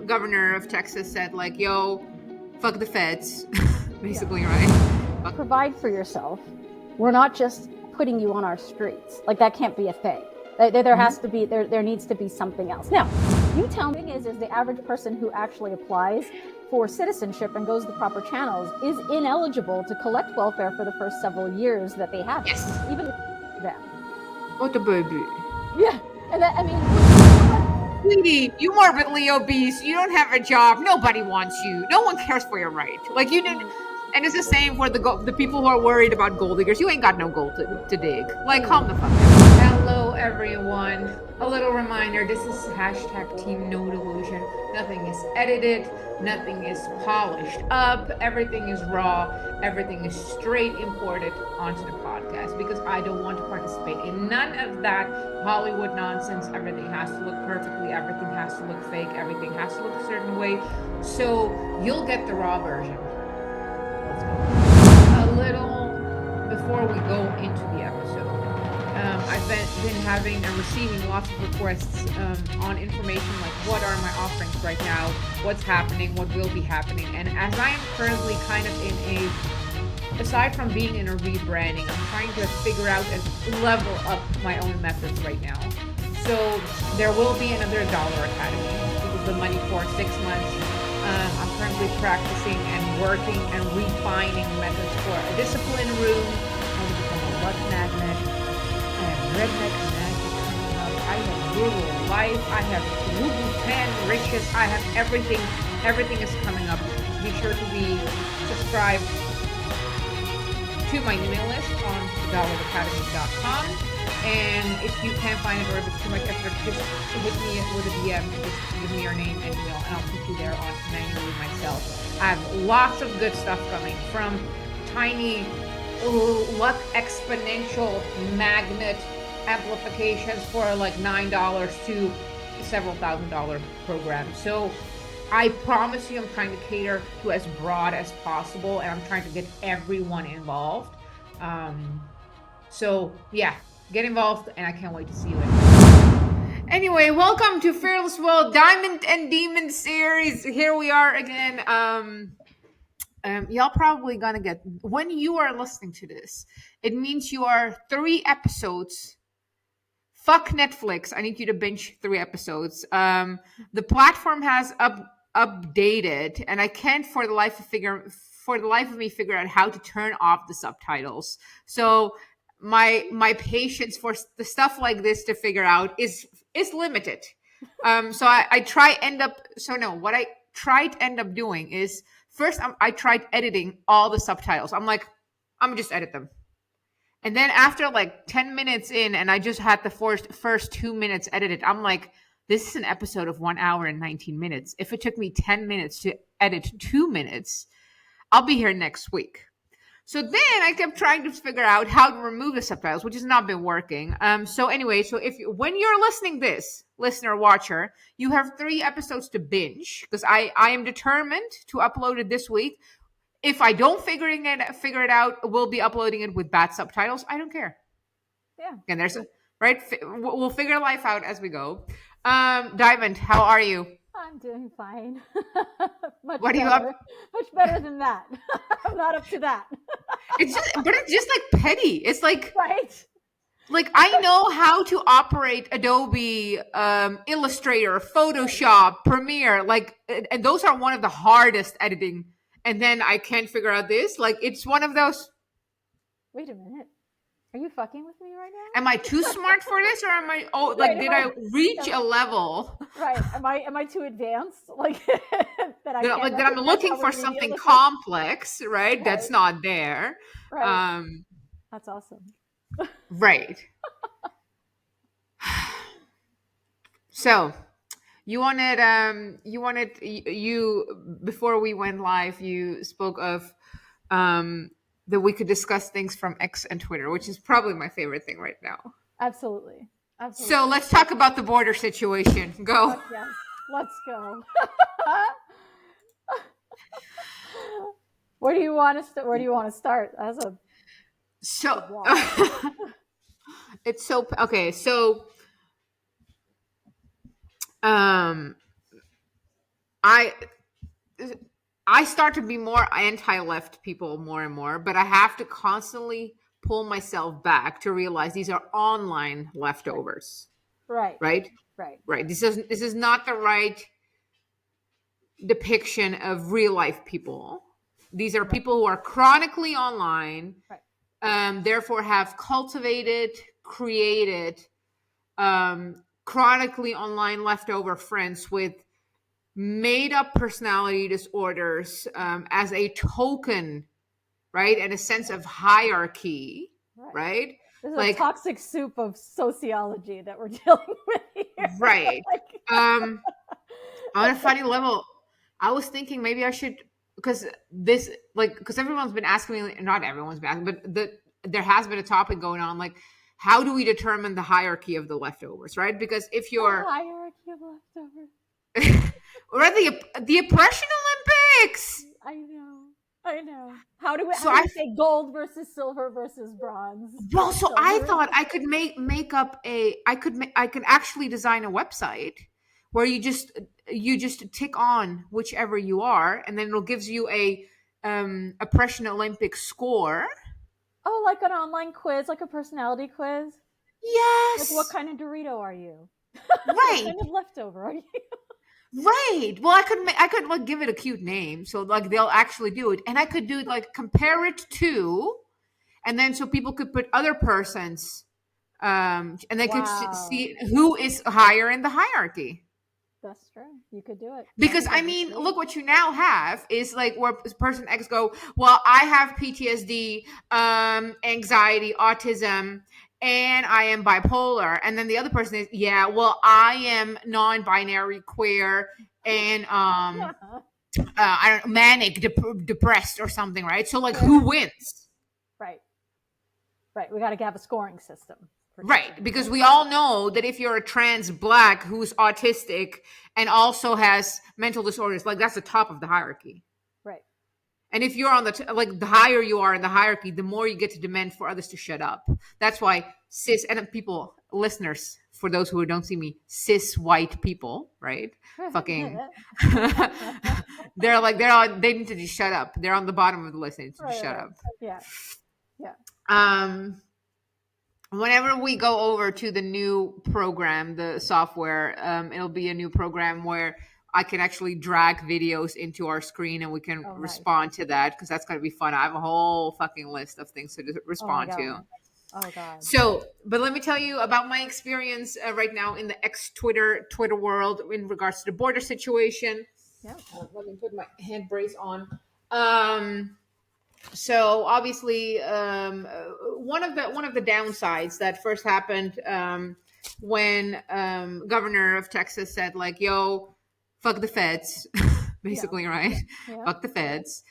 governor of Texas said like, yo, fuck the feds, basically, right? Provide for yourself. We're not just putting you on our streets. Like, that can't be a thing. There has to be, there needs to be something else. Now, you tell me, is the average person who actually applies for citizenship and goes the proper channels is ineligible to collect welfare for the first several years that they have it. Yes. Even them. Oh, the baby. Yeah. And that, I mean, sweetie, you morbidly obese. You don't have a job. Nobody wants you. No one cares for your right. Like you didn't. And it's the same for the people who are worried about gold diggers. You ain't got no gold to dig. Like, calm the fuck down. Hello, everyone. A little reminder, this is hashtag Team No Delusion. Nothing is edited. Nothing is polished up. Everything is raw. Everything is straight imported onto the podcast because I don't want to participate in none of that Hollywood nonsense. Everything has to look perfectly. Everything has to look fake. Everything has to look a certain way. So you'll get the raw version. A little before we go into the episode, I've been having and receiving lots of requests on information like what are my offerings right now, what's happening, what will be happening. And as I am currently kind of aside from being in a rebranding, I'm trying to figure out and level up my own methods right now. So there will be another Dollar Academy. This is the money for 6 months. I'm currently practicing and working and refining methods for a discipline room. I want to become a butt magnet. I have redneck magic coming up. I have rural life. I have Louboutin riches. I have everything. Everything is coming up. Be sure to be subscribed to my email list on dollaracademy.com. And if you can't find it or if it's too much effort, just hit me with a DM and just give me your name and email, and I'll put you there on manually myself. I have lots of good stuff coming, from tiny luck exponential magnet amplifications for like $9 to several $1,000 programs. So I promise you I'm trying to cater to as broad as possible, and I'm trying to get everyone involved. So yeah, get involved, and I can't wait to see you there. Anyway, welcome to Fearless World Diamond and Demon series. Here we are again. Y'all probably gonna get, when you are listening to this, it means you are 3 episodes. Fuck Netflix. I need you to binge 3 episodes. The platform has updated, and I can't for the life of me figure out how to turn off the subtitles. So my patience for the stuff like this to figure out is limited. So I try end up doing is first I tried editing all the subtitles. I'm like, I'm gonna just edit them. And then after like 10 minutes in, and I just had the first 2 minutes edited, I'm like, this is an episode of 1 hour and 19 minutes. If it took me 10 minutes to edit 2 minutes, I'll be here next week. So then I kept trying to figure out how to remove the subtitles, which has not been working. So anyway, so when you're listening this, listener, watcher, you have 3 episodes to binge, because I am determined to upload it this week. If I don't figure it out, we'll be uploading it with bad subtitles. I don't care. Yeah. And we'll figure life out as we go. Diamond, how are you? I'm doing fine. What are you up? Much better than that. I'm not up to that. It's just like petty. It's like, right. Like, I know how to operate Adobe, Illustrator, Photoshop, Premiere, like, and those are one of the hardest editing. And then I can't figure out this. Like, it's one of those. Wait a minute. Are you fucking with me right now? Am I too smart for this, or am I? Oh, like, did I reach a level? Right. Am I too advanced? Like that I'm looking for something complex, right? Okay. That's not there. Right. That's awesome. Right. So, you before we went live, you spoke of that we could discuss things from X and Twitter, which is probably my favorite thing right now. Absolutely. So let's talk about the border situation. Go. Yes. Let's go. Where do you want to start? It's so okay. So I I start to be more anti-left people more and more, but I have to constantly pull myself back to realize these are online Right. leftovers, Right. right? Right. Right. This is not the right depiction of real life people. These are Right. people who are chronically online, Right. therefore have cultivated, created, chronically online leftover friends with made up personality disorders, as a token, right? And a sense of hierarchy, Right. right? This is a Like, toxic soup of sociology that we're dealing with here. right. Like, Um, on a funny level, I was thinking maybe I should, because this, like, because everyone's been asking me, not everyone's been asking, but there has been a topic going on, like, how do we determine the hierarchy of the leftovers, right? Because if the you're, hierarchy of leftovers. or the oppression Olympics. I know. I know. How do we So how do I we say gold versus silver versus bronze? Well, so I Silver. thought I could make up a I could actually design a website where you just tick on whichever you are, and then it'll gives you a oppression Olympic score. Oh, like an online quiz, like a personality quiz. Like, what Yes, kind of Dorito are you? What right, kind of leftover are you? right. Well, I could like give it a cute name, so like they'll actually do it, and I could do like compare it to, and then so people could put other persons, and they could Wow. see who is higher in the hierarchy. That's true. You could do it. Because I Anybody's mean, sweet. look what you now have is like where person X go, well, I have PTSD, anxiety, autism, and I am bipolar, and then the other person is, yeah, well, I am non-binary, queer, and I don't know, manic, depressed, or something, right? So like, Yeah. who wins? Right. Right. We got to have a scoring system for Right, judging because people. we all know that if you're a trans black who's autistic and also has mental disorders, like that's the top of the hierarchy. Right. And if you're on like the higher you are in the hierarchy, the more you get to demand for others to shut up. That's why cis and people, listeners, for those who don't see me, cis white people, right? Fucking, they need to just shut up. They're on the bottom of the list. They need to just Right. shut Right. up. Yeah. Yeah. Um, Whenever we go over to the new program, the software, it'll be a new program where I can actually drag videos into our screen and we can Oh, nice. respond to that because that's going to be fun. I have a whole fucking list of things to Oh my respond to. god. Oh god. So, but let me tell you about my experience right now in the ex Twitter world in regards to the border situation. Yeah. Let me put my hand brace on. Um, so obviously, one of the downsides that first happened, when governor of Texas said like, "Yo, fuck the feds," Yeah. basically, right? Yeah. Fuck the feds.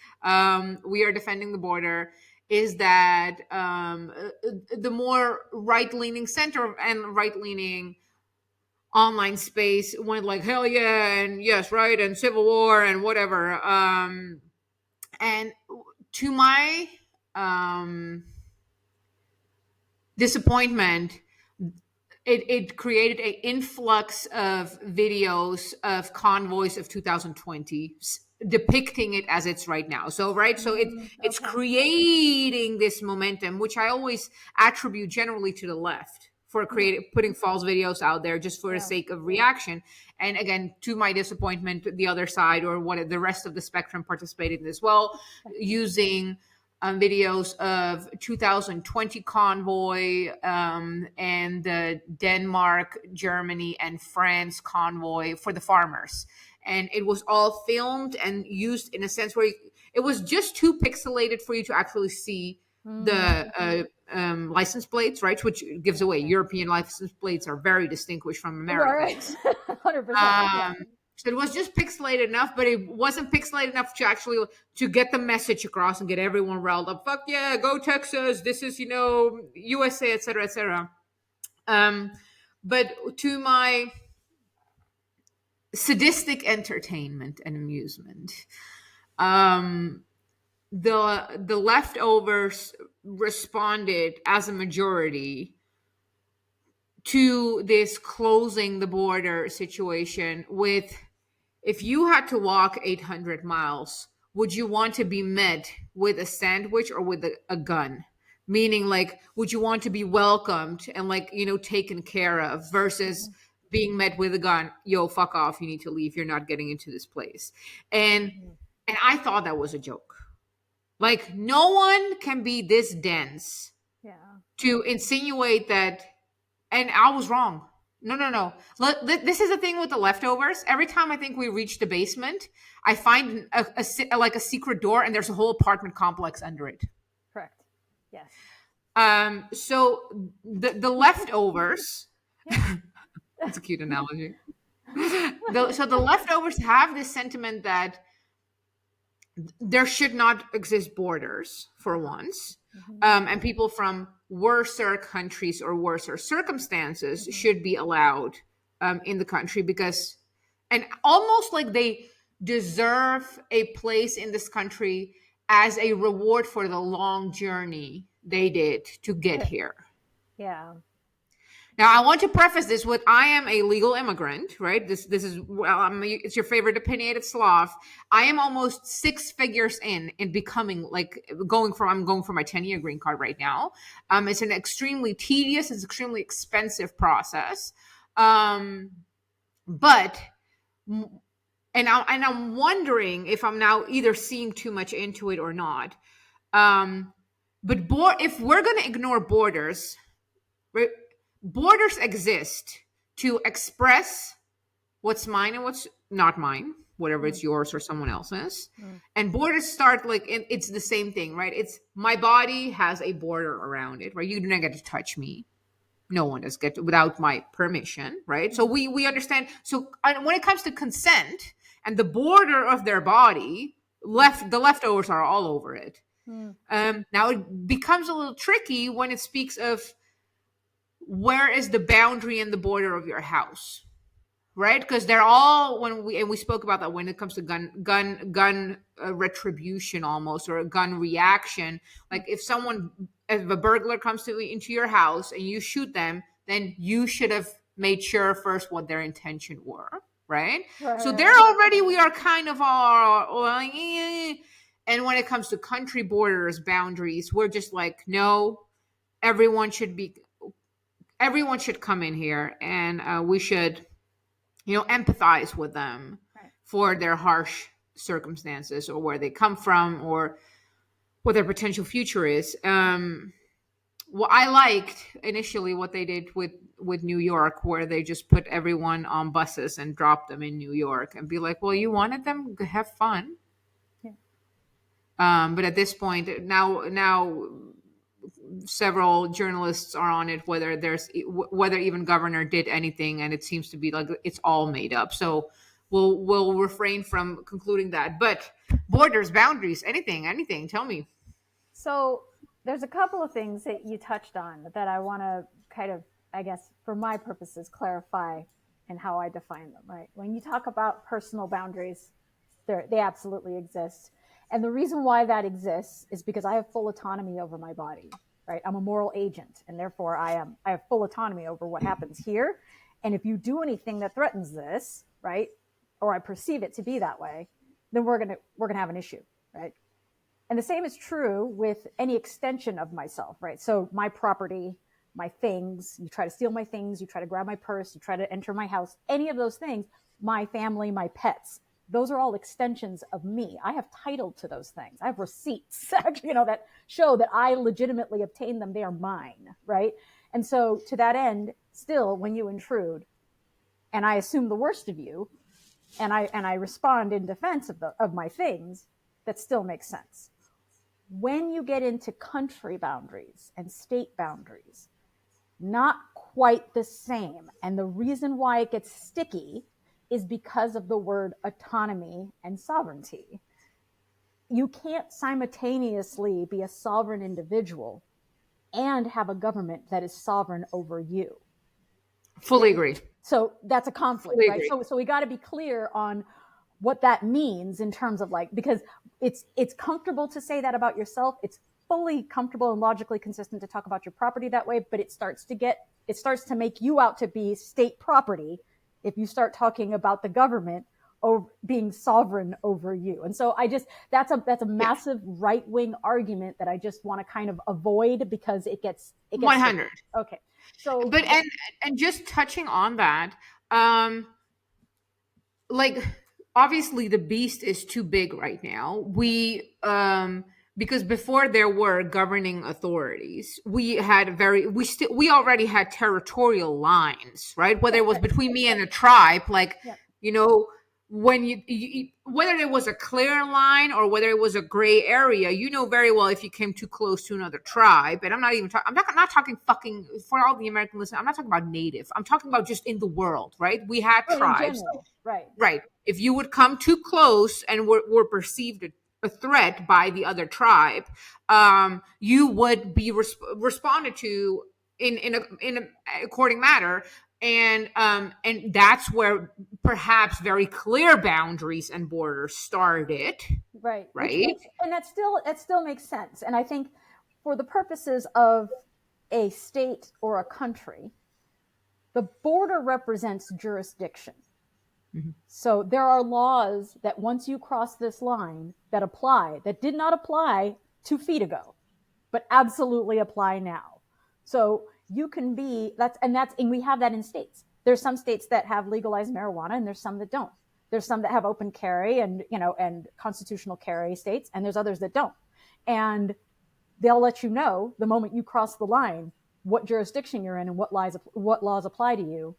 We are defending the border. Is that the more right leaning center and right leaning online space went like hell yeah and yes right and civil war and whatever, and to my um disappointment, it created an influx of videos of convoys of 2020 depicting it as it's right now. So right, so it's Okay. creating this momentum, which I always attribute generally to the left for Yeah. creating putting false videos out there just for the Yeah. sake of reaction. And again, to my disappointment, the other side or what the rest of the spectrum participated as well, using videos of 2020 convoy, and the Denmark, Germany, and France convoy for the farmers. And it was all filmed and used in a sense where it was just too pixelated for you to actually see the Mm, license plates, right? Which gives away okay. European license plates are very distinguished from All right. Americans. 100%. Yeah. Um, so it was just pixelated enough, but it wasn't pixelated enough to actually to get the message across and get everyone riled up. Fuck yeah, go Texas! This is USA, etc., etc. Um, but to my sadistic entertainment and amusement, um, the leftovers responded as a majority to this closing the border situation with if you had to walk 800 miles, would you want to be met with a sandwich or with a gun? Meaning, like, would you want to be welcomed and, like, taken care of versus Mhm. being met with a gun? Yo, fuck off. You need to leave. You're not getting into this place. And Mhm. and I thought that was a joke. Like, no one can be this dense Yeah. to insinuate that. And I was wrong. No, no, no. This is the thing with the leftovers. Every time I think we reach the basement, I find like a secret door, and there's a whole apartment complex under it. Correct. Yes. So the leftovers. Yeah. That's a cute analogy. So the leftovers have this sentiment that there should not exist borders for once, Mhm. and people from worser countries or worser circumstances Mhm. should be allowed in the country because, and almost like they deserve a place in this country as a reward for the long journey they did to get here. Yeah. Now, I want to preface this with I am a legal immigrant, right? This is it's your favorite opinionated Slav. I am almost six figures in becoming like I'm going for my 10-year green card right now. It's an extremely tedious, it's extremely expensive process. But I'm wondering if I'm now either seeing too much into it or not. Um, but if we're going to ignore borders, right? Borders exist to express what's mine and what's not mine, whatever Mm. it's yours or someone else's. Mm. And borders start like it's the same thing, right? It's my body has a border around it, right? You do not get to touch me. No one does get to, without my permission, right? So Mhm. we understand. So when it comes to consent and the border of their body, the leftovers are all over it. Mm. Now it becomes a little tricky when it speaks of where is the boundary and the border of your house, right? Because they're all we spoke about that when it comes to gun retribution almost, or a gun reaction. Like if a burglar comes into your house and you shoot them, then you should have made sure first what their intention were, right? Right. So Right. there Right. already we are kind of all like, eh. And when it comes to country borders boundaries, we're just like, no, everyone should be everyone should come in here, and we should empathize with them Right. for their harsh circumstances or where they come from or what their potential future is. Well, I liked initially what they did with New York, where they just put everyone on buses and drop them in New York and be like, well, you wanted them, have fun. Yeah. But at this point now several journalists are on it whether even governor did anything, and it seems to be like it's all made up. So we'll refrain from concluding that. But borders, boundaries, anything, tell me. So there's a couple of things that you touched on that I want to kind of, I guess, for my purposes, clarify and how I define them, right? When you talk about personal boundaries, they absolutely exist. And the reason why that exists is because I have full autonomy over my body, right? I'm a moral agent, and therefore I have full autonomy over what happens here. And if you do anything that threatens this, right, or I perceive it to be that way, then we're gonna have an issue, right? And the same is true with any extension of myself, right? So my property, my things, you try to steal my things, you try to grab my purse, you try to enter my house, any of those things, my family, my pets, those are all extensions of me. I have title to those things. I have receipts, actually, that show that I legitimately obtained them. They are mine, right? And so to that end, still, when you intrude and I assume the worst of you and I respond in defense of my things, that still makes sense. When you get into country boundaries and state boundaries, not quite the same. And the reason why it gets sticky is because of the word autonomy and sovereignty. You can't simultaneously be a sovereign individual and have a government that is sovereign over you. Fully agree. So that's a conflict, Fully right? agree. So we got to be clear on what that means in terms of like, because it's comfortable to say that about yourself. It's fully comfortable and logically consistent to talk about your property that way, but it starts to make you out to be state property if you start talking about the government being sovereign over you. And so that's a massive right wing argument that I just want to kind of avoid because it gets 100. okay. So But and just touching on that, um like, obviously the beast is too big right now. We because before there were governing authorities, we had we already had territorial lines, right? Whether it was between me and a tribe, like, yeah, you know, when whether it was a clear line or whether it was a gray area, you know very well if you came too close to another tribe. And I'm not even talking, not talking fucking, for all the American listeners, I'm not talking about native, I'm talking about just in the world, right? We had in tribes. general, right. Right. If you would come too close and were perceived a threat by the other tribe, you would be responded to in a according manner, and that's where perhaps very clear boundaries and borders started. Right. Which Right. makes, and that still makes sense. And I think for the purposes of a state or a country, the border represents jurisdiction. Mhm. So there are laws that once you cross this line that apply, that did not apply 2 feet ago, but absolutely apply now. So you can be, and we have that in states. There's some states that have legalized marijuana and there's some that don't. There's some that have open carry and constitutional carry states, and there's others that don't. And they'll let you know the moment you cross the line what jurisdiction you're in and what laws apply to you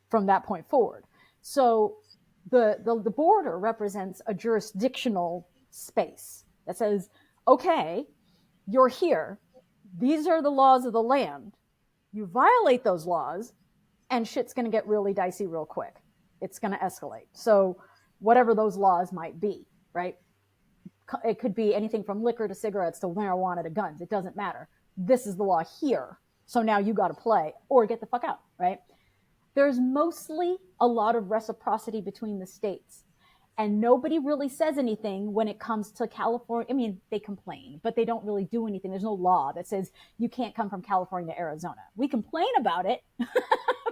from that point forward. So the border represents a jurisdictional space that says, okay, you're here. These are the laws of the land. You violate those laws, and shit's going to get really dicey real quick. It's going to escalate. So whatever those laws might be, right? It could be anything from liquor to cigarettes to marijuana to guns. It doesn't matter. This is the law here. So now you got to play or get the fuck out, right? There's mostly a lot of reciprocity between the states. And nobody really says anything when it comes to California. I mean, they complain, but they don't really do anything. There's no law that says you can't come from California to Arizona. We complain about it,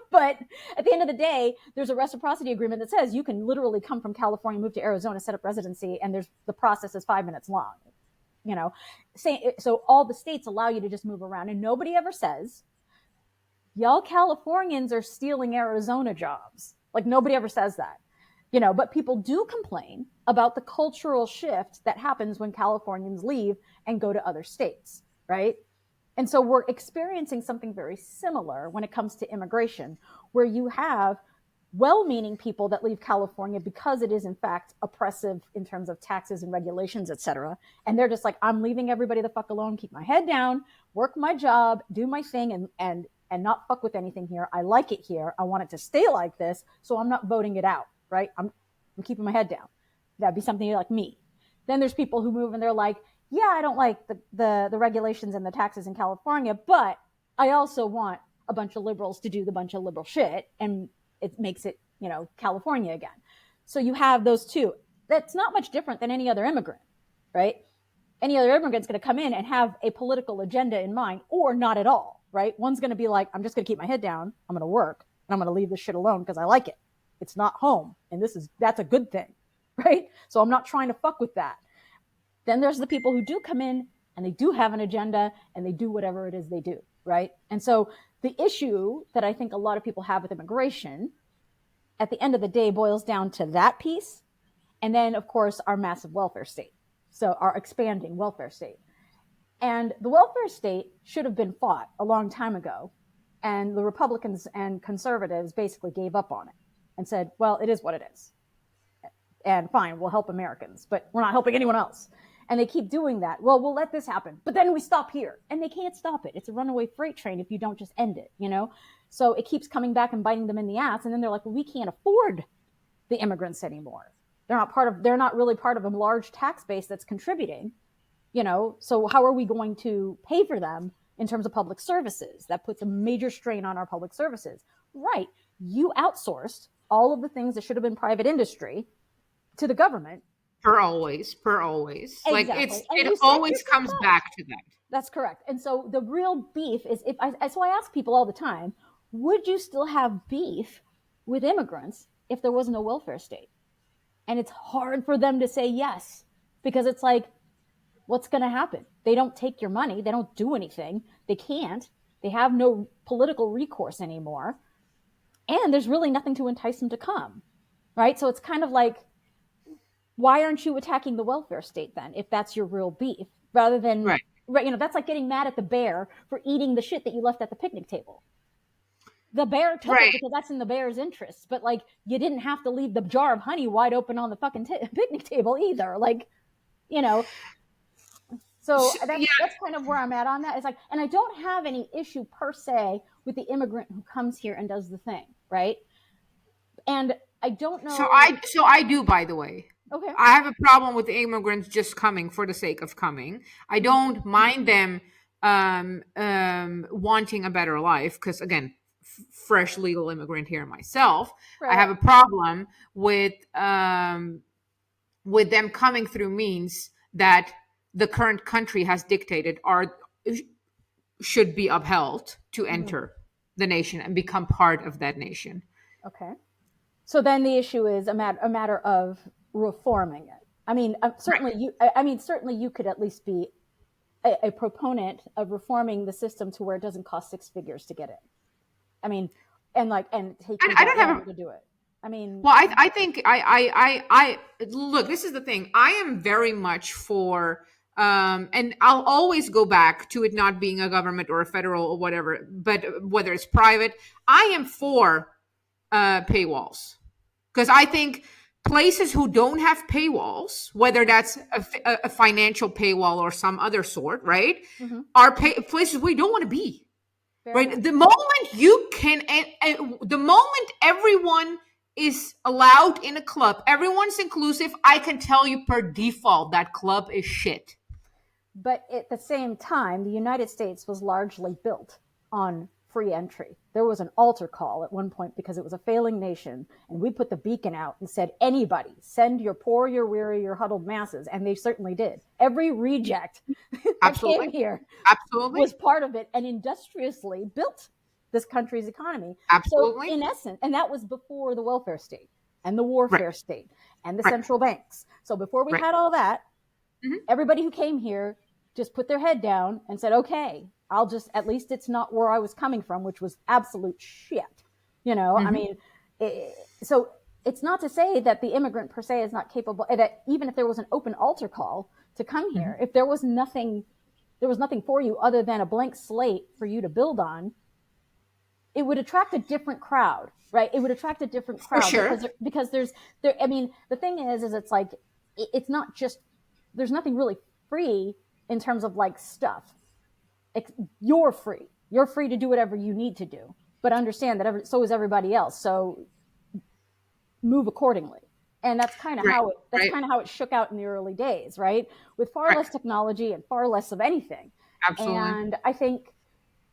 but at the end of the day, there's a reciprocity agreement that says you can literally come from California, move to Arizona, set up residency, and the process is 5 minutes long. So all the states allow you to just move around, and nobody ever says, y'all Californians are stealing Arizona jobs. Like, nobody ever says that. But people do complain about the cultural shift that happens when Californians leave and go to other states, right? And so we're experiencing something very similar when it comes to immigration, where you have well-meaning people that leave California because it is in fact oppressive in terms of taxes and regulations, et cetera. And they're just like, I'm leaving everybody the fuck alone, keep my head down, work my job, do my thing, and not fuck with anything here. I like it here. I want it to stay like this, so I'm not voting it out. Right? I'm keeping my head down. That'd be something like me. Then there's people who move and they're like, yeah, I don't like the regulations and the taxes in California, but I also want a bunch of liberals to do the bunch of liberal shit, and it makes it, California again. So you have those two. That's not much different than any other immigrant, right? Any other immigrant's going to come in and have a political agenda in mind, or not at all, right? One's going to be like, I'm just going to keep my head down, I'm going to work, and I'm going to leave this shit alone because I like it. It's not home, and that's a good thing, right? So I'm not trying to fuck with that. Then there's the people who do come in and they do have an agenda and they do whatever it is they do, right? And so the issue that I think a lot of people have with immigration at the end of the day boils down to that piece, and then of course our massive welfare state. So our expanding welfare state. And the welfare state should have been fought a long time ago, and the Republicans and conservatives basically gave up on it and said, well, it is what it is. And fine, we'll help Americans, but we're not helping anyone else. And they keep doing that. Well, we'll let this happen, but then we stop here. And they can't stop it. It's a runaway freight train if you don't just end it, So it keeps coming back and biting them in the ass. And then they're like, well, we can't afford the immigrants anymore. They're not really part of a large tax base that's contributing, So how are we going to pay for them in terms of public services? That puts a major strain on our public services. Right. You outsourced all of the things that should have been private industry to the government. Per always. Exactly. Like it always comes back to that. That's correct. And so the real beef is so I ask people all the time, would you still have beef with immigrants if there wasn't a welfare state? And it's hard for them to say yes, because it's like, what's going to happen? They don't take your money. They don't do anything. They can't. They have no political recourse anymore. And there's really nothing to entice them to come, right? So it's kind of like, why aren't you attacking the welfare state then, if that's your real beef, rather than, Right. right? That's like getting mad at the bear for eating the shit that you left at the picnic table. The bear took it Right. because that's in the bear's interests, but like, you didn't have to leave the jar of honey wide open on the fucking picnic table either. Like, you know, so Yeah. that's kind of where I'm at on that. It's like, and I don't have any issue per se with the immigrant who comes here and does the thing, right? And I don't know. So I do, by the way. Okay. I have a problem with the immigrants just coming for the sake of coming. I don't mind them wanting a better life, because again, fresh legal immigrant here myself. I Right. have a problem with them coming through means that the current country has dictated are should be upheld to Mm-hmm. enter the nation and become part of that nation. Okay. So then the issue is a matter of reforming it. I mean, Right. certainly you. I mean, certainly you could at least be a proponent of reforming the system to where it doesn't cost six figures to get in. I mean, and take you I that don't have long a to do it. I mean, Well, I think I look. This is the thing. I am very much for, and I'll always go back to it not being a government or a federal or whatever, but whether it's private, I am for paywalls, because I think places who don't have paywalls, whether that's a financial paywall or some other sort, right, mm-hmm, are places we don't want to be. fair enough. Right, the moment you can, and the moment everyone is allowed in a club, everyone's inclusive, I can tell you per default that club is shit. But at the same time, the United States was largely built on free entry. There was an altar call at one point because it was a failing nation, and we put the beacon out and said, anybody, send your poor, your weary, your huddled masses. And they certainly did. Every reject that Absolutely. came here Absolutely. was part of it and industriously built this country's economy. So, Absolutely. in essence, and that was before the welfare state and the warfare Right. state and the Right. central banks. So, before we Right. had all that, Mhm. everybody who came here just put their head down and said, okay, I'll just, at least it's not where I was coming from, which was absolute shit. I mean, so it's not to say that the immigrant per se is not capable, that even if there was an open altar call to come here, if there was nothing for you other than a blank slate for you to build on, it would attract a different crowd, right? It would attract a different For crowd sure. because I mean, the thing is it's like, it's not just, there's nothing really free in terms of like stuff. You're free. You're free to do whatever you need to do, but understand that so is everybody else. So move accordingly. And that's kind of Right. how it shook out in the early days, right? With far Right. less technology and far less of anything. Absolutely. And I think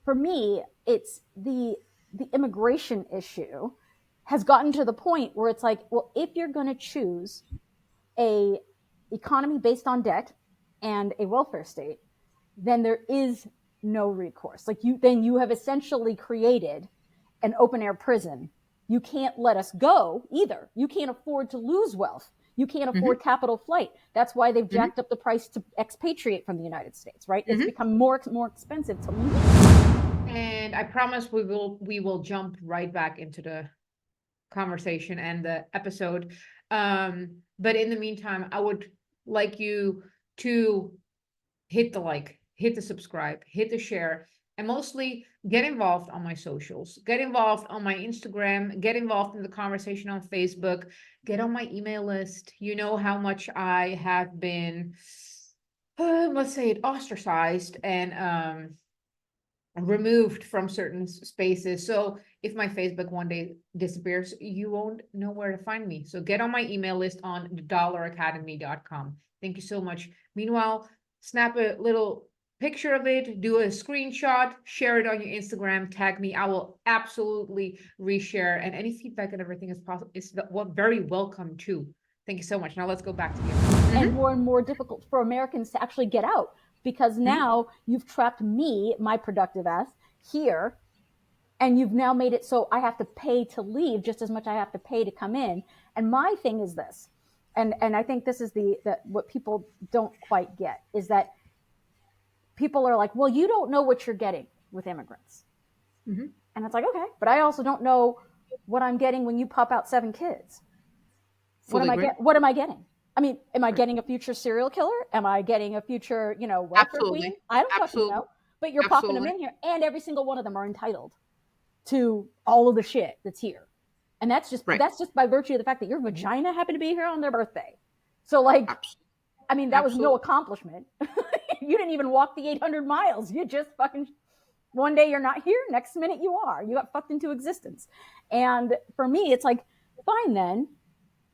for me, it's the immigration issue has gotten to the point where it's like, well, if you're going to choose a economy based on debt and a welfare state, then there is no recourse. Like then you have essentially created an open air prison. You can't let us go either. You can't afford to lose wealth. You can't afford capital flight. That's why they've jacked up the price to expatriate from the United States, right? It's become more expensive to leave. And I promise we will jump right back into the conversation and the episode. But in the meantime, I would like you to hit the like, hit the subscribe, hit the share, and mostly get involved on my socials. Get involved on my Instagram, get involved in the conversation on Facebook, get on my email list. You know how much I have been, let's say it, ostracized and removed from certain spaces. So if my Facebook one day disappears, you won't know where to find me. So get on my email list on dollaracademy.com. Thank you so much. Meanwhile, snap a little picture of it, do a screenshot, share it on your Instagram, tag me. I will absolutely reshare, and any feedback and everything is possible. It's very welcome too. Thank you so much. Now let's go back to you. And more difficult for Americans to actually get out, because now you've trapped me, my productive ass, here, and you've now made it so I have to pay to leave just as much I have to pay to come in. And my thing is this. and I think this is what people don't quite get is that people are like, well, you don't know what you're getting with immigrants. Mm-hmm. And it's like, okay, but I also don't know what I'm getting when you pop out 7 kids. What am I getting? I mean, am I getting a future serial killer? Am I getting a future, welfare queen? I don't fucking know. But you're popping them in here, and every single one of them are entitled to all of the shit that's here. And that's just by virtue of the fact that your vagina happened to be here on their birthday. So like, I mean, that was no accomplishment. You didn't even walk the 800 miles. You just fucking, one day you're not here, next minute you are. You got fucked into existence. And for me, it's like, fine then,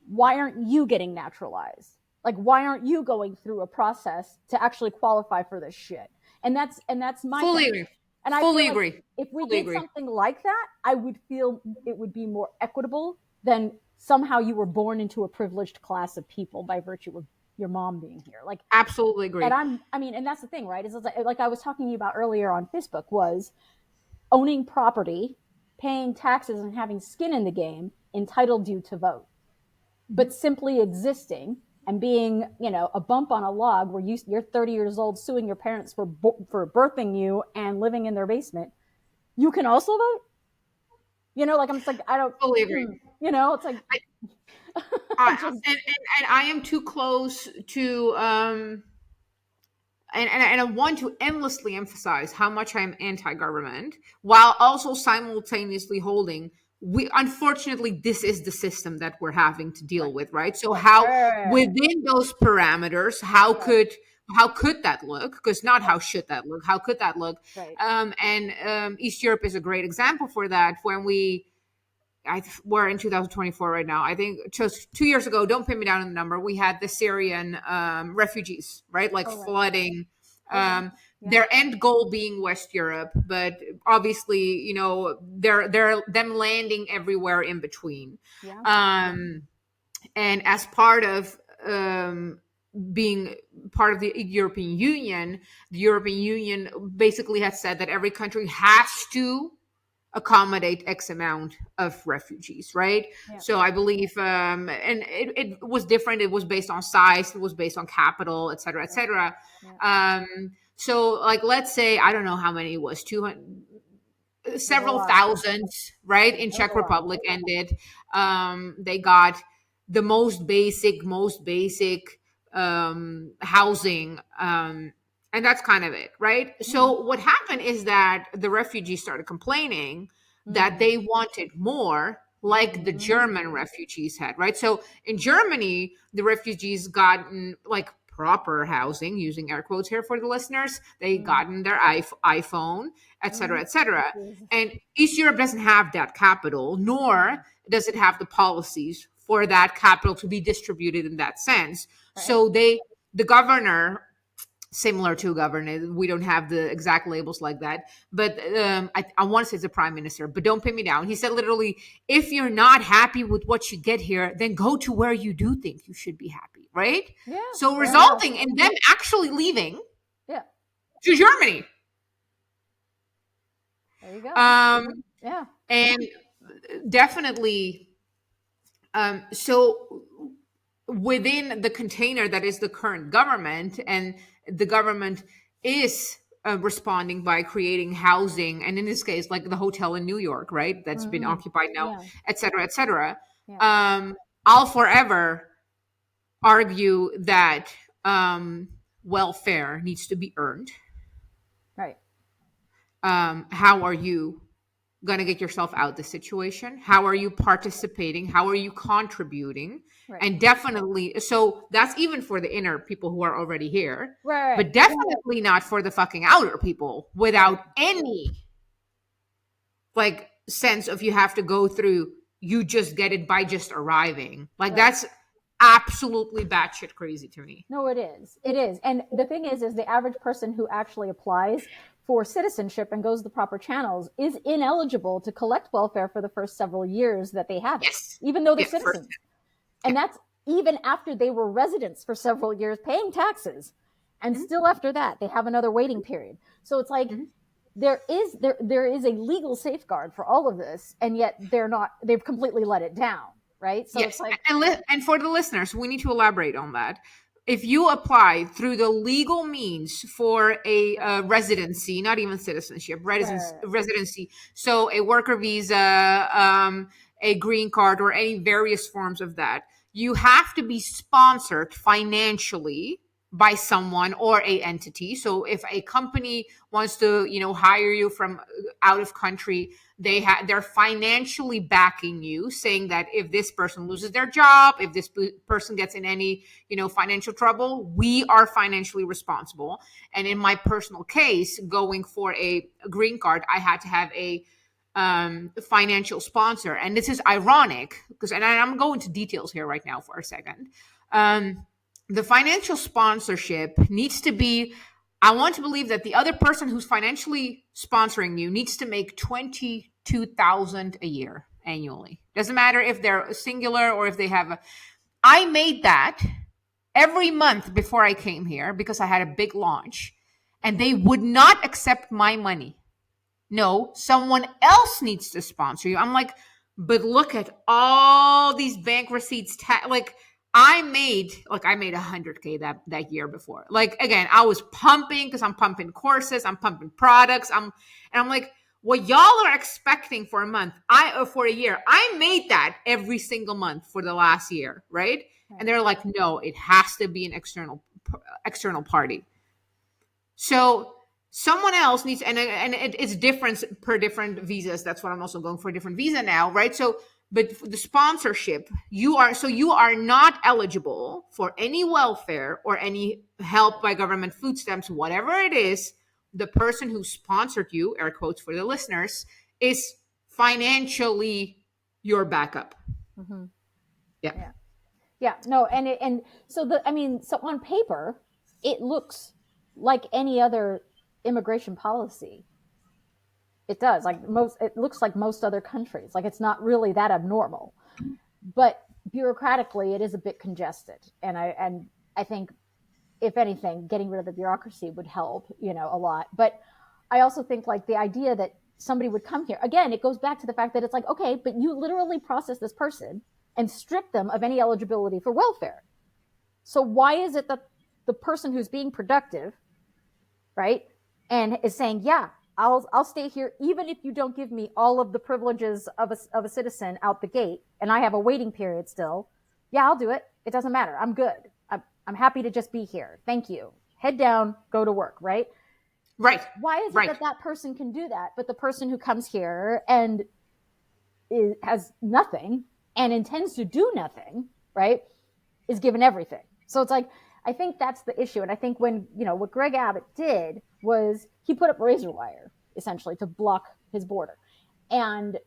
why aren't you getting naturalized? Like, why aren't you going through a process to actually qualify for this shit? And that's my fully thing. agree. And I fully feel like agree. if we did something like that, I would feel it would be more equitable than somehow you were born into a privileged class of people by virtue of your mom being here. Like, absolutely agree. And and that's the thing, right? Is like I was talking to you about earlier on Facebook, was owning property, paying taxes, and having skin in the game entitled you to vote. But simply existing and being, a bump on a log where you're 30 years old suing your parents for birthing you and living in their basement, you can also vote. Like I'm just like, I don't fully agree. It's like and I am too close to and I want to endlessly emphasize how much I'm anti-government, while also simultaneously holding, unfortunately this is the system that we're having to deal with, right? So how within those parameters, how could that look? Because not how should that look, how could that look? And East Europe is a great example for that. When we're in 2024 right now. I think just 2 years ago, don't pin me down on the number, we had the Syrian refugees, right? Like flooding. Their end goal being West Europe, but obviously, they're them landing everywhere in between. And as part of being part of the European Union basically has said that every country has to accommodate X amount of refugees, right? So I believe, and it was different. It was based on size. It was based on capital, et cetera, et cetera. So like, let's say, I don't know how many it was, 200, several thousands, right? In Czech Republic ended. They got the most basic housing, and that's kind of it, right? So what happened is that the refugees started complaining that they wanted more, like the German refugees had, right? So in Germany, the refugees gotten like proper housing, using air quotes here for the listeners. They gotten their iPhone, et cetera, et cetera. And East Europe doesn't have that capital, nor does it have the policies for that capital to be distributed in that sense. So the governor, similar to a governor, we don't have the exact labels like that, but I want to say it's the prime minister, but don't pin me down. He said literally, if you're not happy with what you get here, then go to where you do think you should be happy, right? So resulting in them actually leaving to Germany. There you go. And definitely, so within the container that is the current government, and the government is responding by creating housing, and in this case, like the hotel in New York, right, that's been occupied now, et cetera, et cetera. I'll forever argue that welfare needs to be earned. Right. How are you going to get yourself out of the situation? How are you participating? How are you contributing? And definitely, so that's even for the inner people who are already here, but definitely not for the fucking outer people without any like sense of you have to go through, you just get it by just arriving. Like that's absolutely batshit crazy to me. No, it is. And the thing is the average person who actually applies for citizenship and goes the proper channels is ineligible to collect welfare for the first several years that they have it, even though they're citizens. And that's even after they were residents for several years paying taxes. And still after that, they have another waiting period. So it's like there is a legal safeguard for all of this, and yet they've completely let it down. right? So it's Yes, like, and for the listeners, we need to elaborate on that. If you apply through the legal means for a residency, not even citizenship, right, residency, so a worker visa, a green card, or any various forms of that, you have to be sponsored financially by someone or a entity. So if a company wants to, hire you from out of country, they're financially backing you, saying that if this person loses their job, if this person gets in any, financial trouble, we are financially responsible. And in my personal case, going for a green card, I had to have a financial sponsor. And this is ironic because, and I'm going to details here right now for a second. The financial sponsorship needs to be, I want to believe that the other person who's financially sponsoring you needs to make 22,000 a year annually. Doesn't matter if they're singular or if they have a, I made that every month before I came here because I had a big launch and they would not accept my money. No, someone else needs to sponsor you. I'm like, but look at all these bank receipts. Like I made 100K that year before. Like again, I was pumping because I'm pumping courses, I'm pumping products. I'm like, what y'all are expecting for a month, for a year, I made that every single month for the last year, right? And they're like, no, it has to be an external party. So someone else needs, and it's different per different visas. That's what I'm also going for, a different visa now, right? So, but for the sponsorship, you are not eligible for any welfare or any help by government, food stamps, whatever it is. The person who sponsored you, air quotes for the listeners, is financially your backup. mm-hmm. Yeah. Yeah. Yeah, no, and so so on paper, it looks like any other immigration policy. It does. It looks like most other countries. Like it's not really that abnormal. But bureaucratically it is a bit congested. And I think if anything, getting rid of the bureaucracy would help, a lot. But I also think like the idea that somebody would come here, again, it goes back to the fact that it's like, okay, but you literally process this person and strip them of any eligibility for welfare. So why is it that the person who's being productive, right, and is saying, yeah, I'll stay here even if you don't give me all of the privileges of a citizen out the gate, and I have a waiting period still. Yeah, I'll do it. It doesn't matter. I'm good. I'm happy to just be here. Thank you. Head down, go to work, right? Right. Why is it Right. that person can do that, but the person who comes here and has nothing and intends to do nothing, right, is given everything? So it's like, I think that's the issue. And I think when, what Greg Abbott did was he put up razor wire essentially to block his border. And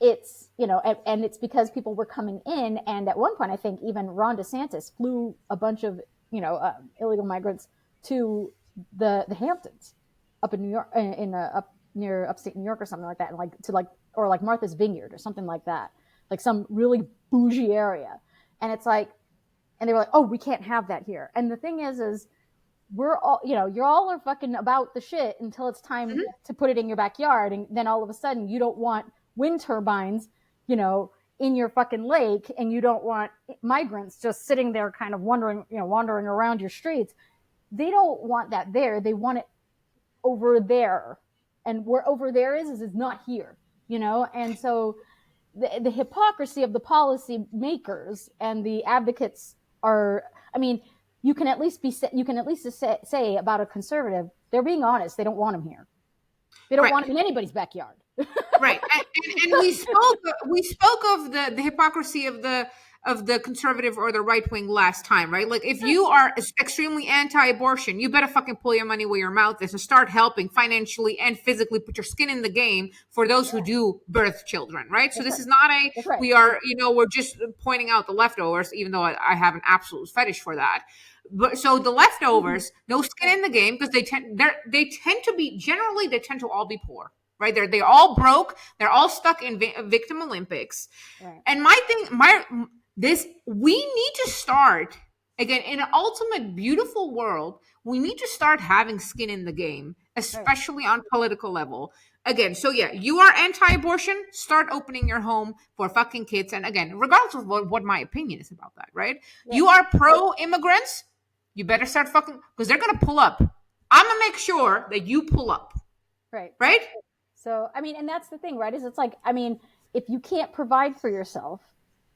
it's, and it's because people were coming in. And at one point, I think even Ron DeSantis flew a bunch of, illegal migrants to the Hamptons up in New York, up near upstate New York or something like that. And or Martha's Vineyard or something like that, like some really bougie area. And it's like, and they were like, oh, we can't have that here. And the thing is we're all, you all are fucking about the shit until it's time Mm-hmm. to put it in your backyard. And then all of a sudden you don't want wind turbines, in your fucking lake, and you don't want migrants just sitting there kind of wandering around your streets. They don't want that there. They want it over there. And where over there is not here, And so the hypocrisy of the policy makers and the advocates are, you can at least say about a conservative, they're being honest. They don't want him here. They don't Right. want him in anybody's backyard. Right. And we spoke of the hypocrisy of the conservative or the right wing last time, right? Like if you are extremely anti-abortion, you better fucking pull your money where your mouth is and start helping financially and physically, put your skin in the game for those who do birth children, right? So this is not right. we are, we're just pointing out the leftovers, even though I have an absolute fetish for that. But so the leftovers, no skin in the game, because they tend to all be poor, right? They're all broke. They're all stuck in victim Olympics. Right. And we need to start again in an ultimate beautiful world. We need to start having skin in the game, especially on political level. again, so yeah, you are anti-abortion. Start opening your home for fucking kids. And again, regardless of what my opinion is about that, right? Right. You are pro-immigrants. You better start fucking, because they're gonna pull up. I'm gonna make sure that you pull up, Right. right? So, I mean, and that's the thing, right? Is it's like, I mean, if you can't provide for yourself,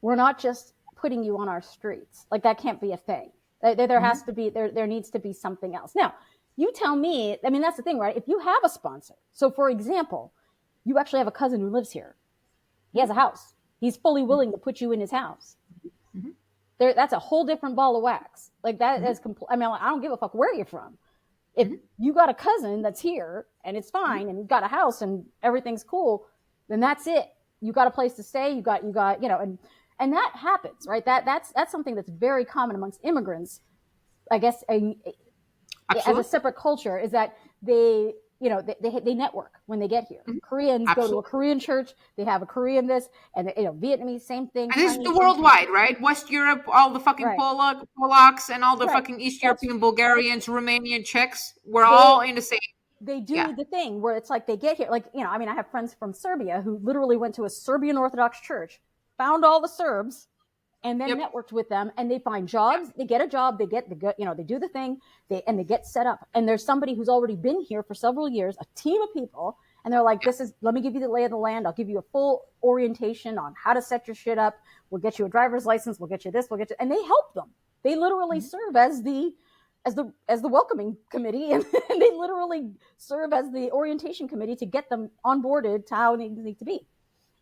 we're not just putting you on our streets. Like that can't be a thing. There Mhm. has to be, there needs to be something else. Now, you tell me, I mean, that's the thing, right? If you have a sponsor, so for example, you actually have a cousin who lives here. He has a house. He's fully willing to put you in his house. Mhm. That's a whole different ball of wax. Like that Mhm. is I mean, I don't give a fuck where you're from. If Mhm. you got a cousin that's here and it's fine and you got a house and everything's cool, then that's it. You got a place to stay. You know, and that happens, right? That's something that's very common amongst immigrants. I guess as a Absolutely. separate culture is that they, you know, they network when they get here. Mhm. Koreans go to a Absolutely. Korean church. They have a Korean this, and you know, Vietnamese same thing, And this is the Chinese same thing. worldwide, right? West Europe, all the fucking Right, Polacks and all the right. fucking East That's European Bulgarians, Romanian Czechs. We're they all in the same. they Yeah. do the thing where it's like they get here, like, you know, I mean, I have friends from Serbia who literally went to a Serbian Orthodox church, found all the Serbs, and then Yep. networked with them, and they find jobs. They get a job. They get the, you know, they do the thing. They get set up, and there's somebody who's already been here for several years, a team of people, and they're like, "This is. Let me give you the lay of the land. I'll give you a full orientation on how to set your shit up. We'll get you a driver's license. We'll get you this. We'll get you." And they help them. They literally Mhm. serve as the welcoming committee, and they literally serve as the orientation committee to get them onboarded to how they need to be,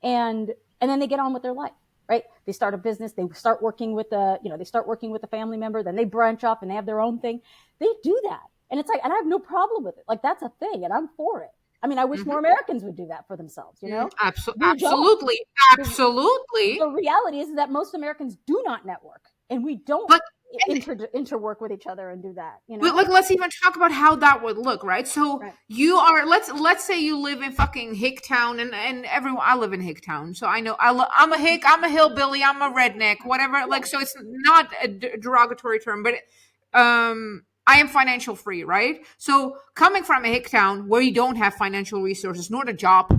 and then they get on with their life, right? They start a business, they start working with the, you know, they start working with a family member, then they branch off and they have their own thing. They do that, and it's like, and I have no problem with it. Like that's a thing, and I'm for it. I mean, I wish more Mhm. Americans would do that for themselves. You know, we don't. Absolutely. The, Absolutely. the reality is that most Americans do not network, and we don't But and interwork with each other and do that. You but know, like, let's even talk about how that would look, right? So right? you are, let's say you live in fucking Hicktown, and everyone, I live in Hicktown, so I know I'm a hick, I'm a hillbilly, I'm a redneck, whatever. Like, so it's not a derogatory term, but I am financial free, right? So coming from a Hicktown where you don't have financial resources nor the job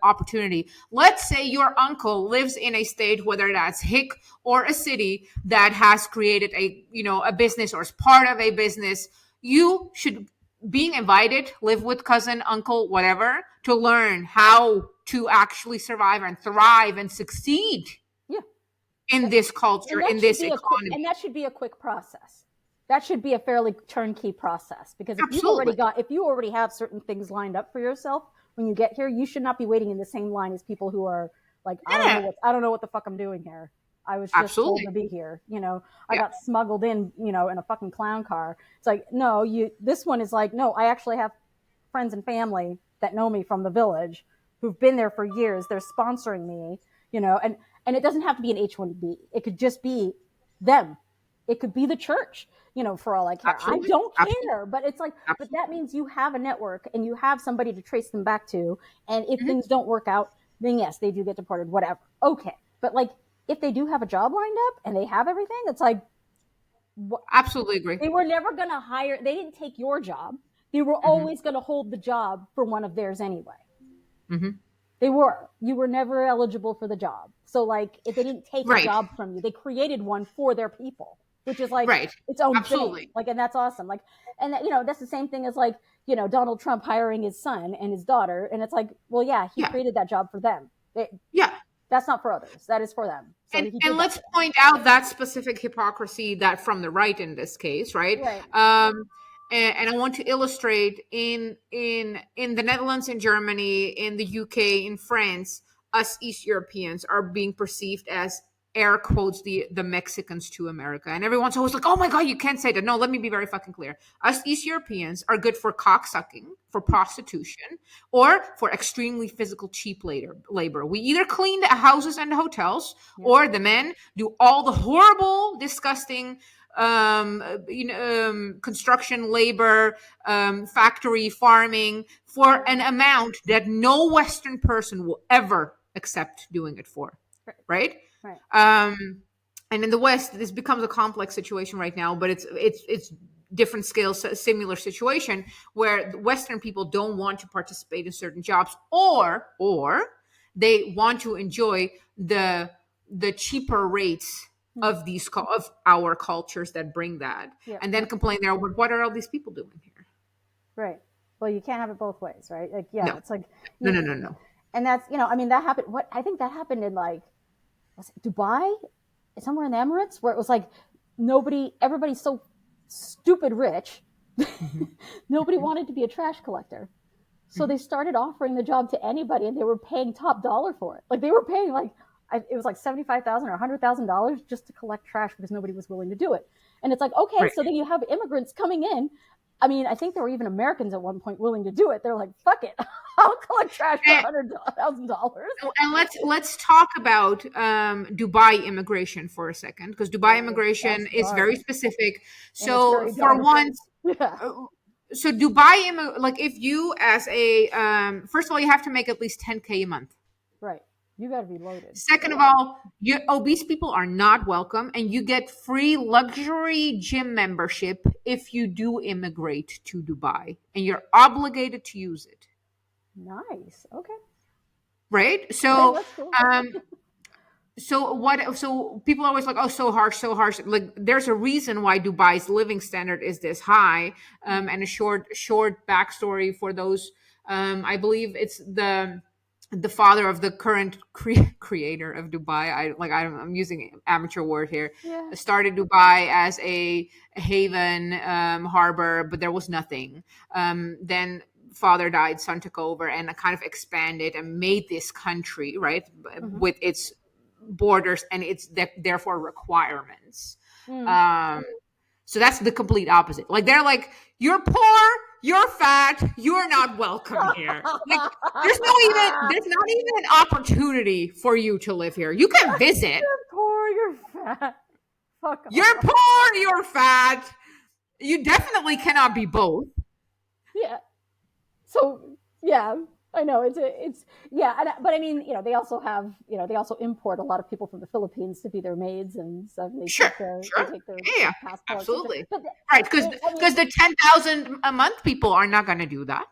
opportunity, let's say your uncle lives in a state, whether that's Hick or a city that has created a, you know, a business or is part of a business. You should, being invited, live with cousin, uncle, whatever, to learn how to actually survive and thrive and succeed Yeah. in this culture, and in that should this be a quick economy. and that should be a quick process. That should be a fairly turnkey process, because Absolutely. if you already have certain things lined up for yourself when you get here, you should not be waiting in the same line as people who are like, Yeah. I don't know what the fuck I'm doing here. I was just told Absolutely. to be here. You know, I Yeah. got smuggled in, you know, in a fucking clown car. It's like, no, this one is like, no, I actually have friends and family that know me from the village who've been there for years. They're sponsoring me, you know, and it doesn't have to be an H-1B. It could just be them. It could be the church, you know, for all I care. I Absolutely. don't Absolutely. care, but it's like, but that Absolutely. means you have a network and you have somebody to trace them back to. And if Mhm. things don't work out, then yes, they do get deported, whatever. Okay. But like, if they do have a job lined up and they have everything, it's like, what, Absolutely agree. they were never going to hire, they didn't take your job. They were Mhm. always going to hold the job for one of theirs anyway. Mhm. They were. You were never eligible for the job. So like, if they didn't take a Right. job from you, they created one for their people, which is like Right. its own thing. Absolutely. Like, and that's awesome. Like, and that, you know, that's the same thing as like, you know, Donald Trump hiring his son and his daughter, and it's like, well, yeah, he Yeah. created that job for them. Yeah. That's not for others. That is for them. So And he and did that let's for them. point out that specific hypocrisy that from the right in this case, right? Right. And I want to illustrate in the Netherlands, in Germany, in the UK, in France, us East Europeans are being perceived as, air quotes, the Mexicans to America. And everyone's always like, oh my God, you can't say that. No, let me be very fucking clear. Us East Europeans are good for cocksucking, for prostitution, or for extremely physical, cheap labor. We either clean the houses and the hotels, Yeah. or the men do all the horrible, disgusting, construction labor, factory farming, for an amount that no Western person will ever accept doing it for, Right. right? Right. Um, and in the West, this becomes a complex situation right now, but it's different scales, a similar situation where Western people don't want to participate in certain jobs, or they want to enjoy the cheaper rates of of our cultures that bring that, Yeah. and then complain there, but what are all these people doing here? Right. Well, you can't have it both ways, right? Like, yeah, No, it's like no, you, no, no, no. and that's I mean, that happened. What I think that happened in like was it Dubai, somewhere in the Emirates, where it was like everybody's so stupid rich, nobody wanted to be a trash collector. So they started offering the job to anybody, and they were paying top dollar for it. Like they were paying like it was like $75,000 or $100,000 just to collect trash because nobody was willing to do it. And it's like, okay, Right. so then you have immigrants coming in. I mean, I think there were even Americans at one point willing to do it. They're like, fuck it, I'll collect trash for And, $100,000. and let's talk about Dubai immigration for a second, because Dubai immigration That's is dark, very specific. and it's So very for dark. once, Yeah, uh, so Dubai, like if you as a first of all, you have to make at least 10K a month. right. You got to be loaded. Second of all, obese people are not welcome, and you get free luxury gym membership if you do immigrate to Dubai, and you're obligated to use it. Nice. Okay. Right? Okay, So, that's cool. um, so people are always like, oh, so harsh, so harsh. Like, there's a reason why Dubai's living standard is this high. And a short backstory for those. I believe it's the father of the current creator of Dubai. I'm using an amateur word here. Yeah. Started Dubai as a haven, harbor, but there was nothing. Then father died, son took over, and kind of expanded and made this country, right, Mm-hmm. with its borders and its therefore requirements. Mm. Um, so that's the complete opposite. Like, they're like, you're poor, you're fat, you're not welcome here. Like, there's not even an opportunity for you to live here. You can visit. You're poor, you're fat. Fuck off. You're poor, you're fat. You definitely cannot be both. Yeah. So yeah, I know it's yeah, but I mean, they also have they also import a lot of people from the Philippines to be their maids and stuff. And Sure, they sure. take their Yeah, passports. absolutely. But Right, because I mean, the 10,000 a month people are not going to do that.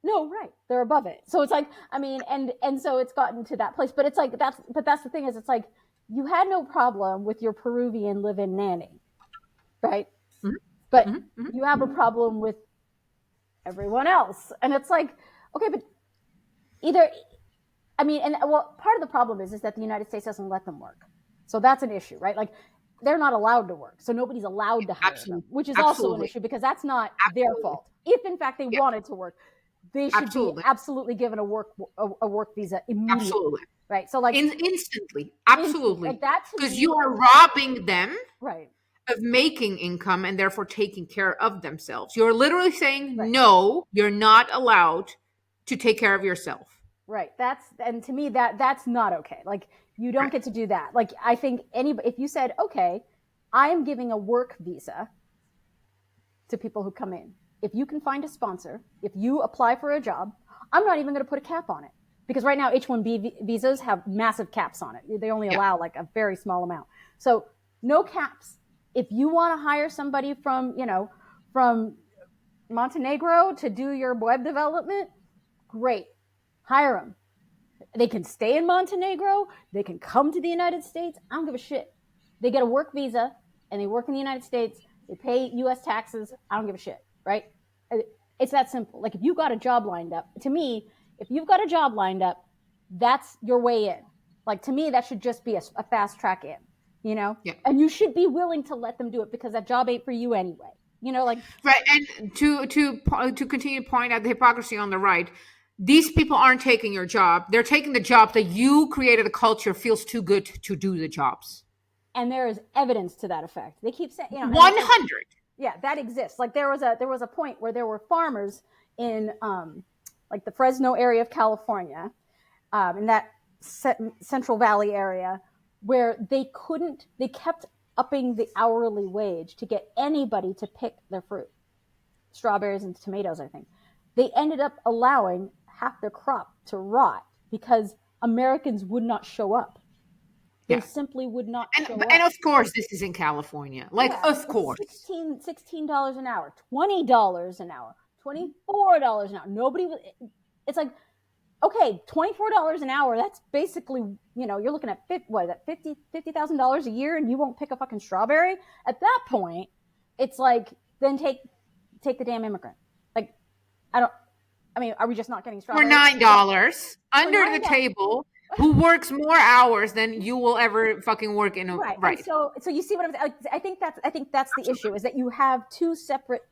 no, right, they're above it. So it's like, I mean, and so it's gotten to that place. But it's like that's the thing is, it's like you had no problem with your Peruvian live-in nanny, right? Mhm, But mhm, mhm. you have a problem with everyone else, and it's like, okay, but either I mean, and well, part of the problem is that the United States doesn't let them work, so that's an issue, right? Like they're not allowed to work, so nobody's allowed to hire them, Absolutely. which is also an Absolutely. issue because that's not their Absolutely. fault. If in fact they Yeah, wanted to work, they should be absolutely. absolutely given a work visa immediately, Absolutely. right? So like Instantly. instant, Absolutely. like that to Because me, you are robbing them right, of making income and therefore taking care of themselves. You're literally saying, right. no, you're not allowed to take care of yourself. Right. And to me that's not okay. Like you don't Right. get to do that. Like I think if you said, okay, I am giving a work visa to people who come in. If you can find a sponsor, if you apply for a job, I'm not even going to put a cap on it because right now H-1B visas have massive caps on it. They only Yeah. allow like a very small amount. So no caps. If you want to hire somebody from Montenegro to do your web development, great. Hire them. They can stay in Montenegro. They can come to the United States. I don't give a shit. They get a work visa and they work in the United States. They pay U.S. taxes. I don't give a shit, right? It's that simple. Like if you got a job lined up, to me, if you've got a job lined up, that's your way in. Like to me, that should just be a fast track in, Yeah. and you should be willing to let them do it because that job ain't for you anyway. Like Right. And to continue to point out the hypocrisy on the right, these people aren't taking your job. They're taking the job that you created a culture feels too good to do the jobs. and there is evidence to that effect. They keep saying, 100. yeah, that exists. Like there was a point where there were farmers in like the Fresno area of California, in that Central Valley area, where they kept upping the hourly wage to get anybody to pick their fruit, strawberries and tomatoes, I think. They ended up allowing half their crop to rot because Americans would not show up. They Yeah. simply would not show And up. of course, this is in California. Like, Yeah, of it's course. $16 an hour, $20 an hour, $24 an hour. Nobody. It's like, okay, $24 an hour. That's basically, you're looking at what is that, $50,000 a year, and you won't pick a fucking strawberry. At that point, it's like, then take the damn immigrant. Like, I don't. I mean, are we just not getting For strawberries $9 for under the $9? table, who works more hours than you will ever fucking work in a Right. And right. so you see what I'm saying? I think that's the issue, is that you have two separate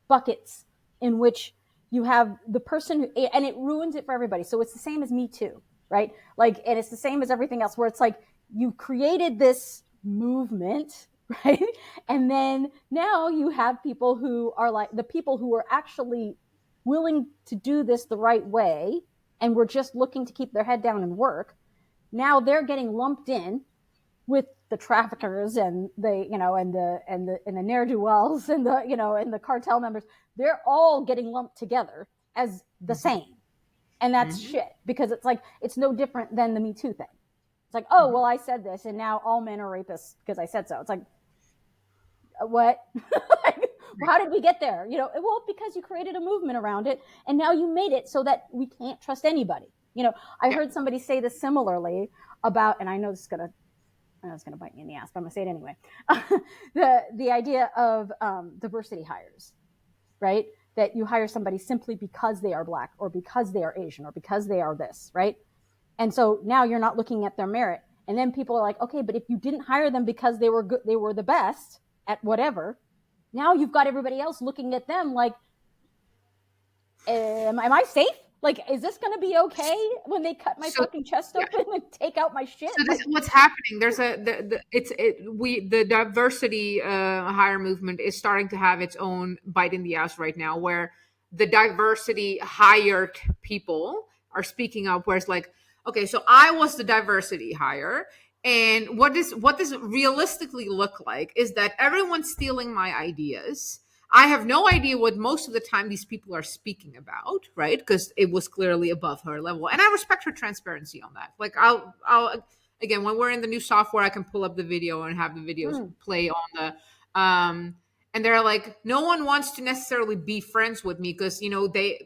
buckets in which you have the person who, and it ruins it for everybody. So it's the same as Me Too, right? Like, and it's the same as everything else, where it's like, you created this movement, right? And then now you have people who are like, the people who are actually willing to do this the right way, and were just looking to keep their head down and work. Now they're getting lumped in with the traffickers, and the ne'er do wells, and the cartel members. They're all getting lumped together as the same, and that's shit, because it's like, it's no different than the Me Too thing. It's like, oh well, I said this, and now all men are rapists because I said so. It's like, what? Like, how did we get there? Well, because you created a movement around it, and now you made it so that we can't trust anybody. I heard somebody say this similarly about, and I know this is gonna bite me in the ass, but I'm gonna say it anyway. The idea of diversity hires, right? That you hire somebody simply because they are black, or because they are Asian, or because they are this, right? And so now you're not looking at their merit. And then people are like, okay, but if you didn't hire them because they were good, they were the best at whatever, now you've got everybody else looking at them like, am I safe? Like, is this going to be okay when they cut my fucking chest open and take out my shit? So this is what's happening. There's the diversity hire movement is starting to have its own bite in the ass right now, where the diversity hired people are speaking up. Where it's like, okay, so I was the diversity hire, and what does realistically look like is that everyone's stealing my ideas. I have no idea what most of the time these people are speaking about, right? Because it was clearly above her level, and I respect her transparency on that. Like, I'll again, when we're in the new software, I can pull up the video and have the videos play on the and they're like, no one wants to necessarily be friends with me because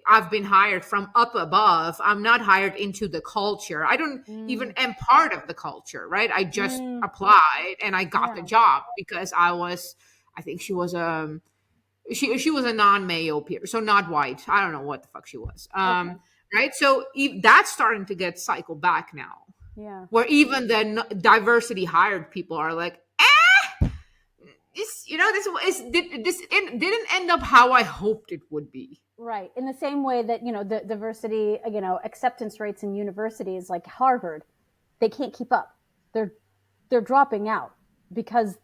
I've been hired from up above. I'm not hired into the culture. I don't even am part of the culture, right? I just applied and I got the job because I think she was she was a non-Mayo peer, so not white. I don't know what the fuck she was. Right? So that's starting to get cycled back now. Yeah. Where even the diversity hired people are like, this didn't end up how I hoped it would be. Right. In the same way that, the diversity, acceptance rates in universities like Harvard, they can't keep up. They're dropping out because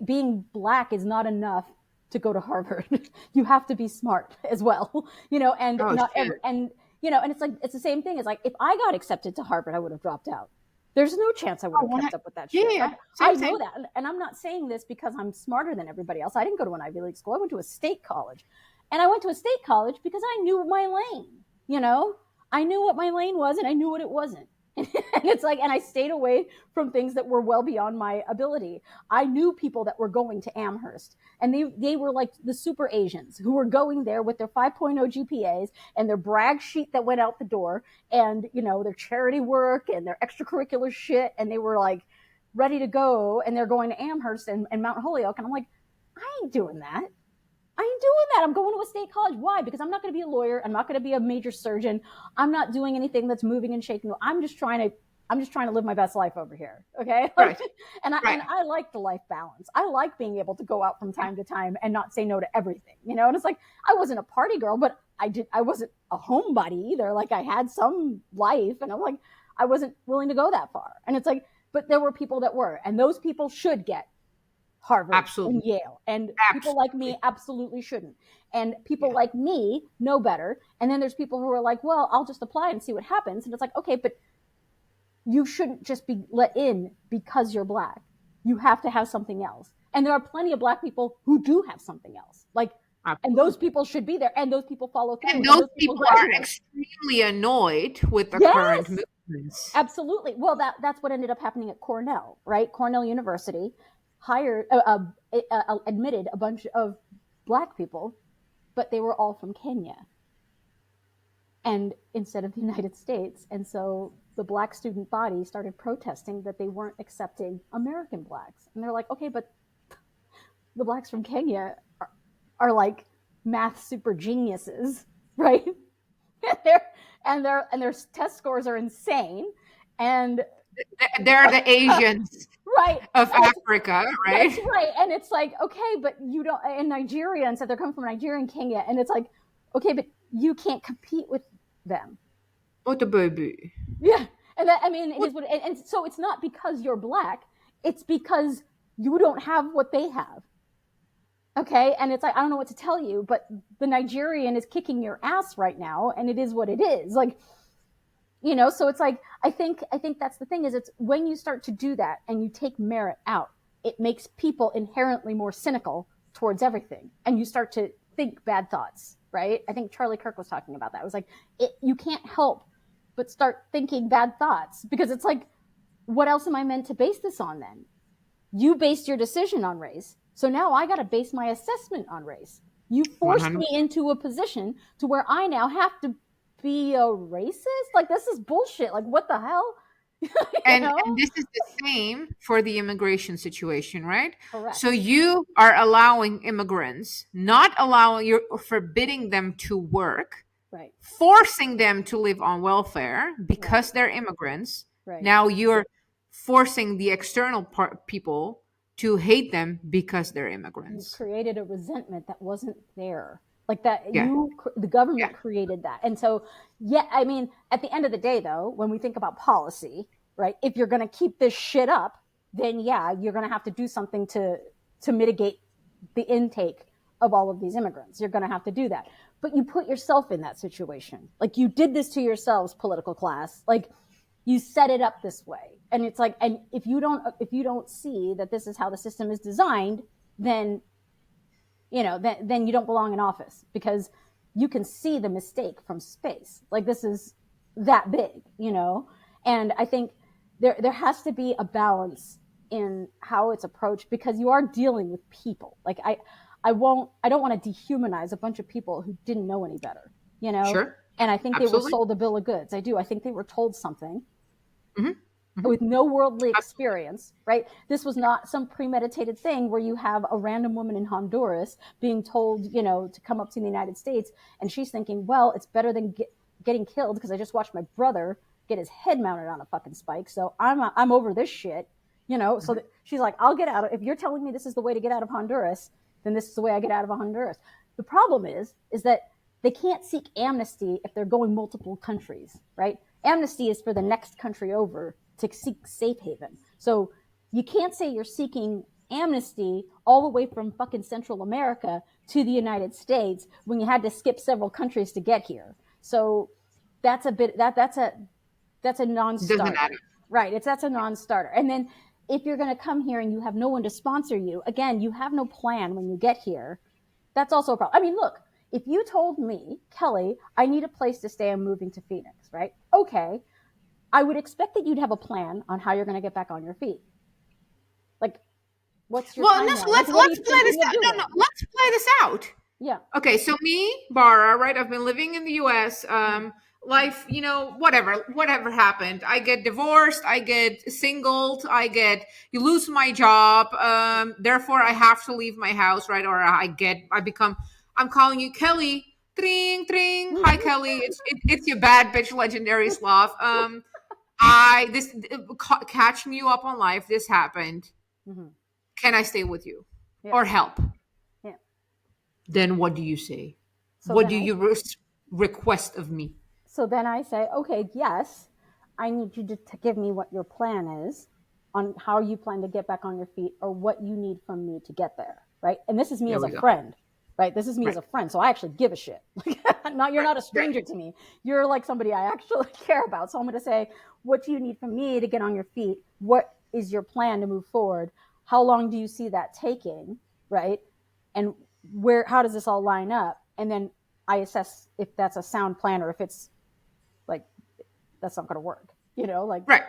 being black is not enough to go to Harvard. You have to be smart as well, and and it's the same thing. It's like, if I got accepted to Harvard, I would have dropped out. There's no chance I would have kept up with that shit. Yeah, like, I know that, and I'm not saying this because I'm smarter than everybody else. I didn't go to an Ivy League school. I went to a state college, and I went to a state college because I knew my lane. I knew what my lane was, and I knew what it wasn't. And it's like, and I stayed away from things that were well beyond my ability. I knew people that were going to Amherst, and they were like the super Asians who were going there with their 5.0 GPAs and their brag sheet that went out the door, and their charity work and their extracurricular shit, and they were like ready to go, and they're going to Amherst and Mount Holyoke, and I'm like, I ain't doing that. I'm going to a state college. Why? Because I'm not going to be a lawyer. I'm not going to be a major surgeon. I'm not doing anything that's moving and shaking. I'm just trying to live my best life over here. Okay. Right. And I like the life balance. I like being able to go out from time to time and not say no to everything, and it's like, I wasn't a party girl, but I wasn't a homebody either. Like, I had some life, and I'm like, I wasn't willing to go that far. And it's like, but there were people that were, and those people should get Harvard and Yale, and people like me absolutely shouldn't. And people like me know better. And then there's people who are like, well, I'll just apply and see what happens. And it's like, okay, but you shouldn't just be let in because you're black. You have to have something else. And there are plenty of black people who do have something else. Like, and those people should be there, and those people follow through. And those people are extremely annoyed with the current movement happens. Absolutely. Well, that's what ended up happening at Cornell, right? Cornell University hired, admitted a bunch of black people, but they were all from Kenya and instead of the United States. And so the black student body started protesting that they weren't accepting American blacks. And they're like, okay, but the blacks from Kenya are like math super geniuses, right? and their test scores are insane. And They're the Asians right. of And Africa, that's right? right. And it's like, okay, but you don't, in Nigeria, and so they're coming from Nigeria and Kenya. And it's like, okay, but you can't compete with them. What a baby. Yeah. And that, I mean, it is what, and so it's not because you're black, it's because you don't have what they have. Okay. And it's like, I don't know what to tell you, but the Nigerian is kicking your ass right now. And it is what it is. Like, so it's like, I think that's the thing is it's when you start to do that and you take merit out, it makes people inherently more cynical towards everything. And you start to think bad thoughts, right? I think Charlie Kirk was talking about that. It was like, you can't help but start thinking bad thoughts because it's like, what else am I meant to base this on then? You based your decision on race. So now I got to base my assessment on race. You forced 100%. me into a position to where I now have to be a racist? Like, this is bullshit. Like, what the hell? And this is the same for the immigration situation, right? Correct. So you are allowing immigrants, not allowing, you're forbidding them to work, Right. forcing them to live on welfare because Right. they're immigrants. Right. Now you're forcing the external people to hate them because they're You've immigrants. created a resentment that wasn't there. Like that, Yeah, the yeah. government created that. And so, yeah, I mean, at the end of the day, though, when we think about policy, right, if you're going to keep this shit up, then yeah, you're going to have to do something to mitigate the intake of all of these immigrants. You're going to have to do that. But you put yourself in that situation. Like, you did this to yourselves, political class. Like, you set it up this way. And it's like, and if you don't see that this is how the system is designed, then then you don't belong in office because you can see the mistake from space. Like, this is that big. And I think there has to be a balance in how it's approached because you are dealing with people. Like, I don't want to dehumanize a bunch of people who didn't know any better, Sure. and I think they were Absolutely. sold a bill of goods. I do. I think they were told something Hmm. Hmm. with no worldly experience, right? This was not some premeditated thing where you have a random woman in Honduras being told, to come up to the United States, and she's thinking, well, it's better than getting killed because I just watched my brother get his head mounted on a fucking spike, so I'm over this shit, So she's like, I'll get out of. If you're telling me this is the way to get out of Honduras, then this is the way I get out of Honduras. The problem is that they can't seek amnesty if they're going multiple countries, right? Amnesty is for the next country over to seek safe haven. So you can't say you're seeking amnesty all the way from fucking Central America to the United States when you had to skip several countries to get here. So that's a bit that's a It doesn't non-starter, matter. right? That's a non-starter. And then if you're going to come here and you have no one to sponsor you, again, you have no plan when you get here. That's also a problem. I mean, look, if you told me, Kelly, I need a place to stay, I'm moving to Phoenix, right? Okay. I would expect that you'd have a plan on how you're going to get back on your feet. Like, what's your Well, no, timeline? so Like, let's what are you play this thinking of out. No, no, doing? let's play this out. Yeah. Okay, so me, Bara, right? I've been living in the US. Life, whatever happened. I get divorced, I get singled, you lose my job. Therefore I have to leave my house, right? Or I'm calling you Kelly. Tring, tring. Hi, Kelly. It's your bad bitch, legendary Slav. Catching you up on life. This happened. Mm-hmm. Can I stay with you Yeah. or help? Yeah. Then what do you say? So What then do I you request of me? So then I say, okay, yes, I need you to give me what your plan is on how you plan to get back on your feet or what you need from me to get there, right? And this is me There as a we go. friend, right? This is me as Right. a friend. So I actually give a shit. You're not a stranger to me. You're like somebody I actually care about. So I'm going to say, what do you need from me to get on your feet? What is your plan to move forward? How long do you see that taking, right? And how does this all line up? And then I assess if that's a sound plan or if it's like, that's not going to work. like Right.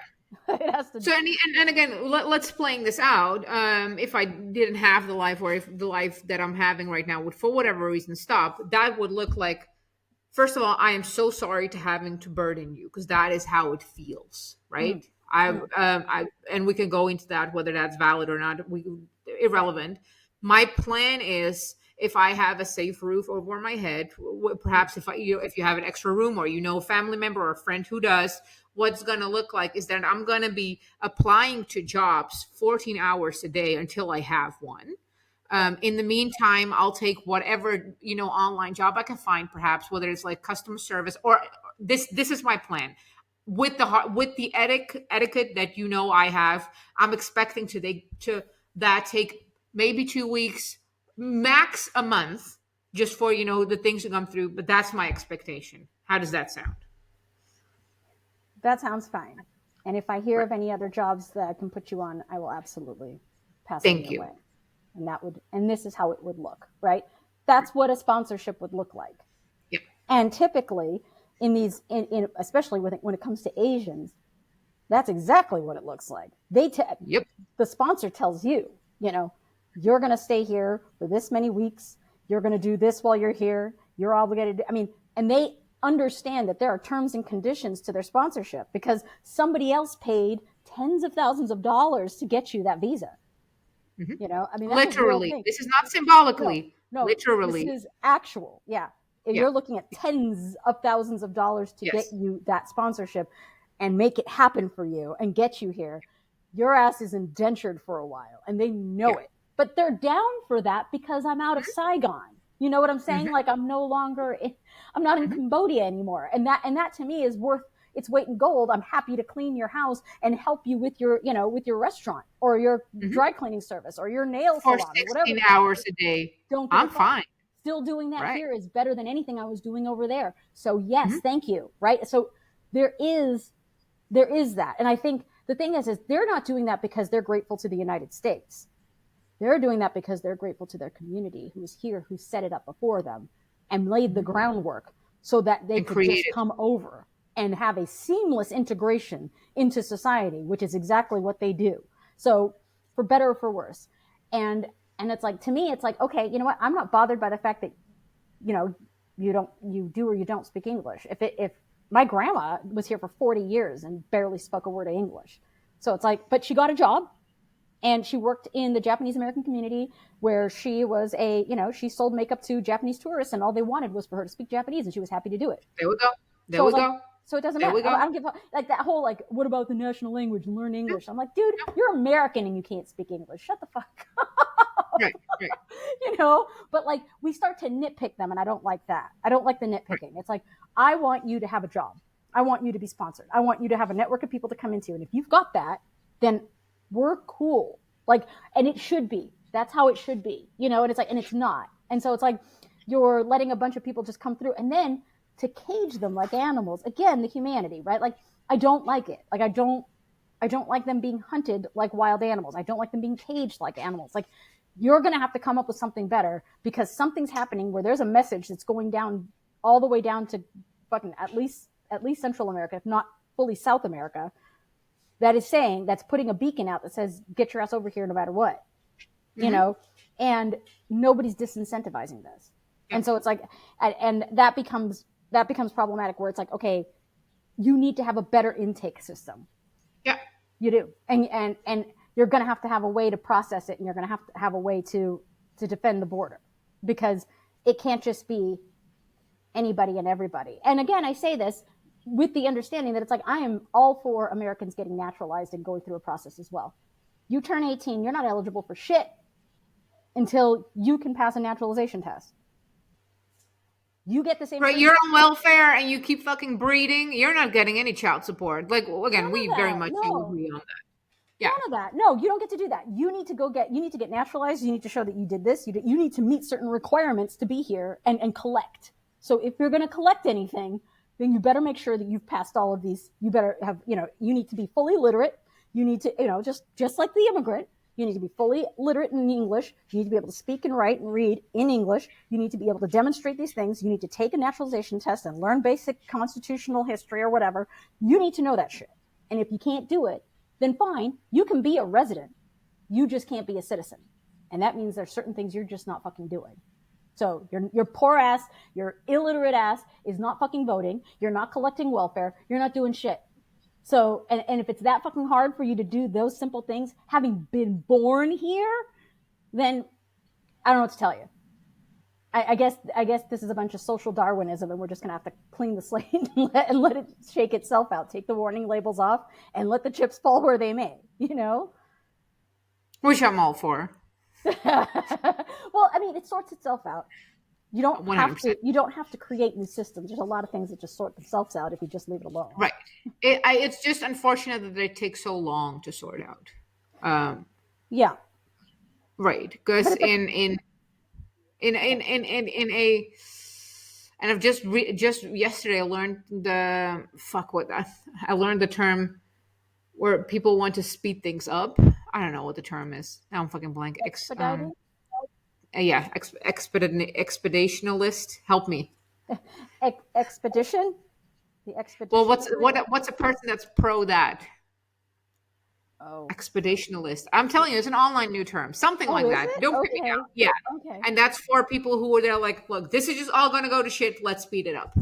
it has to. So and again, let's playing this out. If I didn't have the life, or if the life that I'm having right now would, for whatever reason, stop, that would look like, first of all, I am so sorry to having to burden you, because that is how it feels, Mm, right? mm, I and we can go into that, whether that's valid or not. right. Irrelevant. My plan is, if I have a safe roof over my head, Mm, perhaps if you have an extra room, or a family member or a friend who does, what's going to look like is that I'm going to be applying to jobs 14 hours a day until I have one. right. In the meantime, I'll take whatever online job I can find, perhaps whether it's like customer service, or this is my plan. With the etiquette that I have, I'm expecting to take maybe 2 weeks, max a month, just for the things to come through. But that's my expectation. How does that sound? That sounds fine. And if I hear Right. of any other jobs that I can put you on, I will absolutely pass them Thank your you. way. And this is how it would look, right? That's what a sponsorship would look like. Yep. And typically, especially when it comes to Asians, that's exactly what it looks like. Yep. The sponsor tells you, you're going to stay here for this many weeks. You're going to do this while you're here. You're obligated to, and they understand that there are terms and conditions to their sponsorship, because somebody else paid tens of thousands of dollars to get you that visa. Hmm. That's a real Literally, thing. this is not No, symbolically. no, this Literally. is actual. Yeah. Yeah. You're looking at tens of thousands of dollars to get Yes. you that sponsorship and make it happen for you and get you here. Your ass is indentured for a while, and they know Yeah. it. But they're down for that because I'm out of Saigon. You know what I'm saying? Hmm. Like I'm not in Hmm. Cambodia anymore. And that to me is worth its weight in gold. I'm happy to clean your house and help you with your restaurant or your Hmm. dry cleaning service or your nail For salon or whatever 16 the fuck. hours a day, Don't give a I'm fuck. fine. Still doing that Right. here is better than anything I was doing over there. So yes, Hmm. thank you. Right. So there is there is that. And I think the thing is they're not doing that because they're grateful to the United States. They're doing that because they're grateful to their community who's here, who set it up before them and laid the Hmm. groundwork so that they And could just creative. come over and have a seamless integration into society, which is exactly what they do. So for better or for worse. And it's like, to me, it's like, okay, you know what? I'm not bothered by the fact that, you know, you do or you don't speak English. If my grandma was here for 40 years and barely spoke a word of English. So it's like, but she got a job and she worked in the Japanese American community where she was she sold makeup to Japanese tourists, and all they wanted was for her to speak Japanese, and she was happy to do it. There we go. So There I was we like, go. so it doesn't There matter. we I go. don't give a like that whole like, what about the national language and learn English? I'm like, dude, you're American and you can't speak English. Shut the fuck up. Right. Right. But like we start to nitpick them, and I don't like that. I don't like the Right. nitpicking. It's like, I want you to have a job. I want you to be sponsored. I want you to have a network of people to come into. And if you've got that, then we're cool. Like, and it should be. That's how it should be. And it's like, and it's not. And so it's like you're letting a bunch of people just come through, and then to cage them like animals. Again, the humanity, right? Like, I don't like it. Like, I don't like them being hunted like wild animals. I don't like them being caged like animals. Like, you're going to have to come up with something better, because something's happening where there's a message that's going down all the way down to fucking at least Central America, if not fully South America, that's putting a beacon out that says, get your ass over here no matter what, Hmm. and nobody's disincentivizing this. Yeah. And so it's like, and that becomes problematic, where it's like, okay, you need to have a better intake system. Yeah. You do. And you're going to have a way to process it, and you're going to have a way to defend the border, because it can't just be anybody and everybody. And again, I say this with the understanding that it's like, I am all for Americans getting naturalized and going through a process as well. You turn 18, you're not eligible for shit until you can pass a naturalization test. You get the same Right. treatment. You're on welfare and you keep fucking breeding. You're not getting any child support. Like, None again, we of very that. much No. agree on that. Yeah. None of that. No, you don't get to do that. You need to get naturalized. You need to show that you did this. You need to meet certain requirements to be here and collect. So if you're going to collect anything, then you better make sure that you've passed all of these. You better have, you need to be fully literate. You need to, just like the immigrant, you need to be fully literate in English. You need to be able to speak and write and read in English. You need to be able to demonstrate these things. You need to take a naturalization test and learn basic constitutional history or whatever. You need to know that shit. And if you can't do it, then fine, you can be a resident. You just can't be a citizen. And that means there's certain things you're just not fucking doing. So your poor ass, your illiterate ass is not fucking voting. You're not collecting welfare. You're not doing shit. So, and if it's that fucking hard for you to do those simple things, having been born here, then I don't know what to tell you. I guess this is a bunch of social Darwinism, and we're just gonna have to clean the slate and let it shake itself out. Take the warning labels off and let the chips fall where they may. You know. Which I'm all for. Well, I mean, it sorts itself out. You don't 100%. have to. You don't have to create new systems. There's a lot of things that just sort themselves out if you just leave it alone. Right. It's just unfortunate that they take so long to sort out. Yeah. Right. Because in a, and I've just yesterday I learned I learned the term where people want to speed things up. I don't know what the term is. Now I'm fucking blank. Yeah, expeditionalist. Help me. Expedition. The expedition. Well, what's a person that's pro that? Oh. Expeditionalist. I'm telling you, it's an online new term. Something like that. It? Don't pick me out. Yeah. Okay. And that's for people who are there like, look, this is just all going to go to shit. Let's speed it up.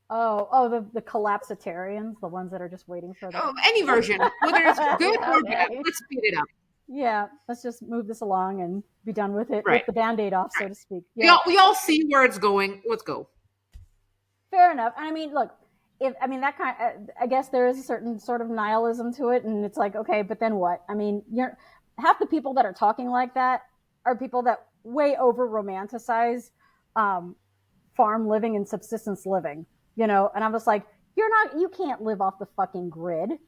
The collapsitarians, the ones that are just waiting for that. Any version, whether it's good or bad, let's speed it up. Yeah, let's just move this along and be done with it. Right. Rip the Band-Aid off, so to speak. Yeah. We all see where it's going. Let's go. Fair enough. I mean, look, I guess there is a certain sort of nihilism to it, and it's like, okay, but then what? I mean, half the people that are talking like that are people that way over romanticize farm living and subsistence living, and I'm just like, you can't live off the fucking grid.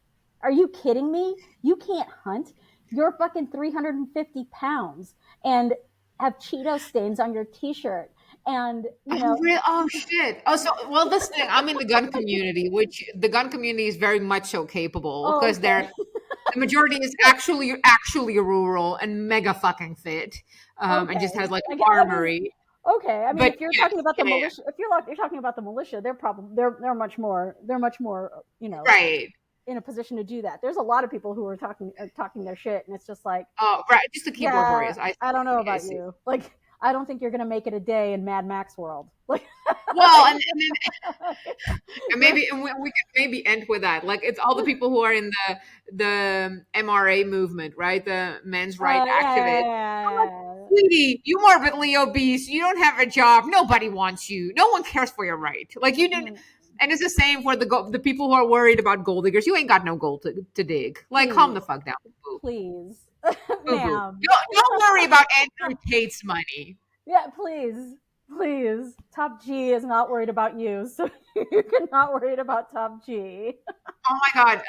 Are you kidding me? You can't hunt. You're fucking 350 pounds and have Cheeto stains on your t-shirt. And oh shit. Oh, so this thing, I'm in the gun community, which the gun community is very much so capable because the majority is actually rural and mega fucking fit, and just has like an armory. Okay, I mean, if you're talking about the militia, if you're talking about the militia, they're much more right. in a position to do that. There's a lot of people who are talking their shit, and it's just like, right, just the keyboard warriors. I don't know about you. Like, I don't think you're going to make it a day in Mad Max world. Like, well, and maybe we can maybe end with that. Like, it's all the people who are in the MRA movement, right? The men's rights activists. Yeah. Sweetie, you morbidly obese. You don't have a job. Nobody wants you. No one cares for your right. Like, you didn't. And it's the same for the people who are worried about gold diggers. You ain't got no gold to dig. Like, calm the fuck down. Boo. Please. Ma'am. Don't worry about Andrew Tate's money. Yeah, please. Top G is not worried about you, so you cannot worried about Top G. Oh my God.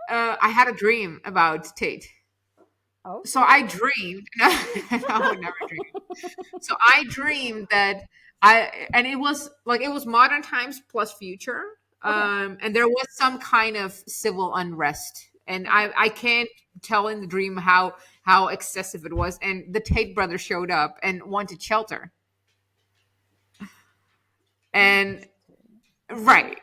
I had a dream about Tate. Oh. So I dreamed. No, I would never dream. So I dreamed that it was modern times plus future. Okay. And there was some kind of civil unrest. And I can't tell in the dream how excessive it was. And the Tate brothers showed up and wanted shelter. And right.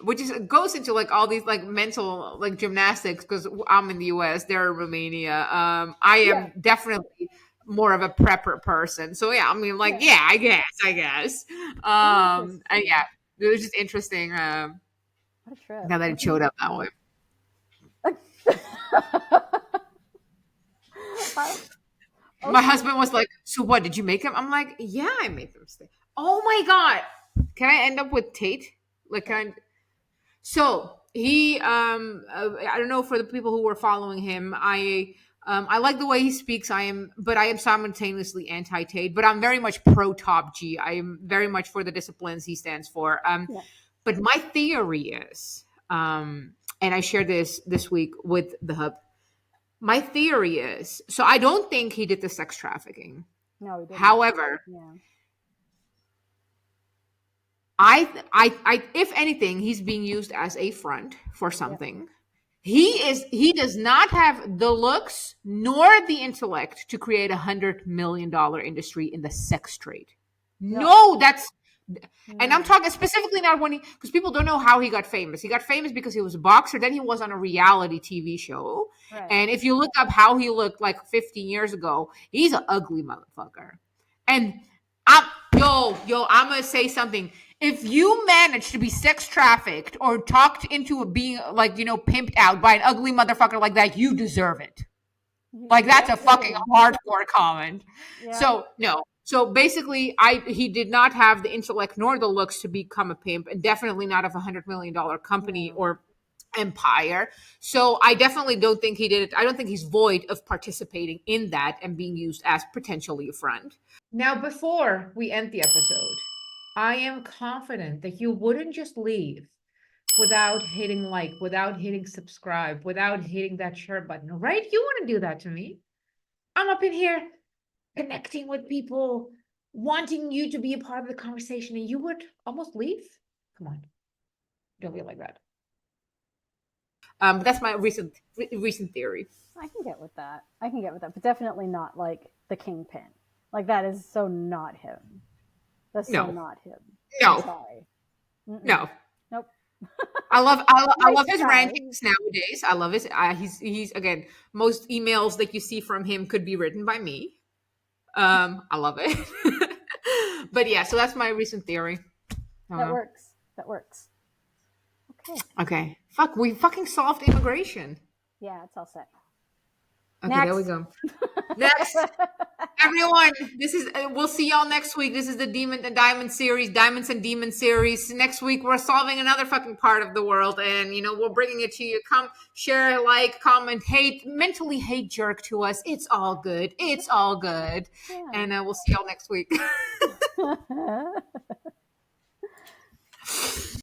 Which goes into like all these like mental like gymnastics, because I'm in the US, they're in Romania. I am definitely more of a prepper person. So yeah, I mean, like, I guess. And yeah, it was just interesting. What a trip. Now that it showed up that way. My husband was like, so what, did you make them? I'm like, yeah, I made them stay. Oh my God. Can I end up with Tate? Like, so he, I don't know, for the people who were following him, I like the way he speaks. I am simultaneously anti-Tate, but I'm very much pro Top G. I am very much for the disciplines he stands for. But my theory is, and I shared this week with the Hub. My theory is, so I don't think he did the sex trafficking. No, he didn't. However, I, if anything, he's being used as a front for something. Yeah. He does not have the looks nor the intellect to create $100 million industry in the sex trade. No, that's And I'm No. talking specifically not when he, because people don't know how he got famous. He got famous because he was a boxer. Then he was on a reality TV show. Right. And if you look up how he looked like 15 years ago, he's an ugly motherfucker. And I'm, I'm going to say something. If you manage to be sex trafficked or talked into being like, pimped out by an ugly motherfucker like that, you deserve it. Like that's Yep, a you fucking do. hardcore comment. Yeah. So no. So basically, he did not have the intellect nor the looks to become a pimp, and definitely not of $100 million company No. or empire. So I definitely don't think he did it. I don't think he's void of participating in that and being used as potentially a friend. Now, before we end the episode, I am confident that you wouldn't just leave without hitting like, without hitting subscribe, without hitting that share button, right? You want to do that to me. I'm up in here connecting with people, wanting you to be a part of the conversation, and you would almost leave? Come on, don't be like that. But that's my recent theory. I can get with that. I can get with that, but definitely not like the kingpin. Like that is so not him. That's so No, not him. I'm no, sorry. Mm-mm. no. Nope. I Nice love his try. rantings nowadays. I love his. He's again. Most emails that you see from him could be written by me. I love it. But yeah, so that's my recent theory. I don't That know. works. That works. Okay. Okay. Fuck, we fucking solved immigration. Yeah, it's all set. Okay, there we Next. go. Next, everyone, this is we'll see y'all next week. This is the Demon and Diamond series, Diamonds and Demons series. Next week we're solving another fucking part of the world, and we're bringing it to you. Come share, like, comment, hate, mentally hate jerk to us. It's all good. It's all good. Yeah. And we'll see y'all next week.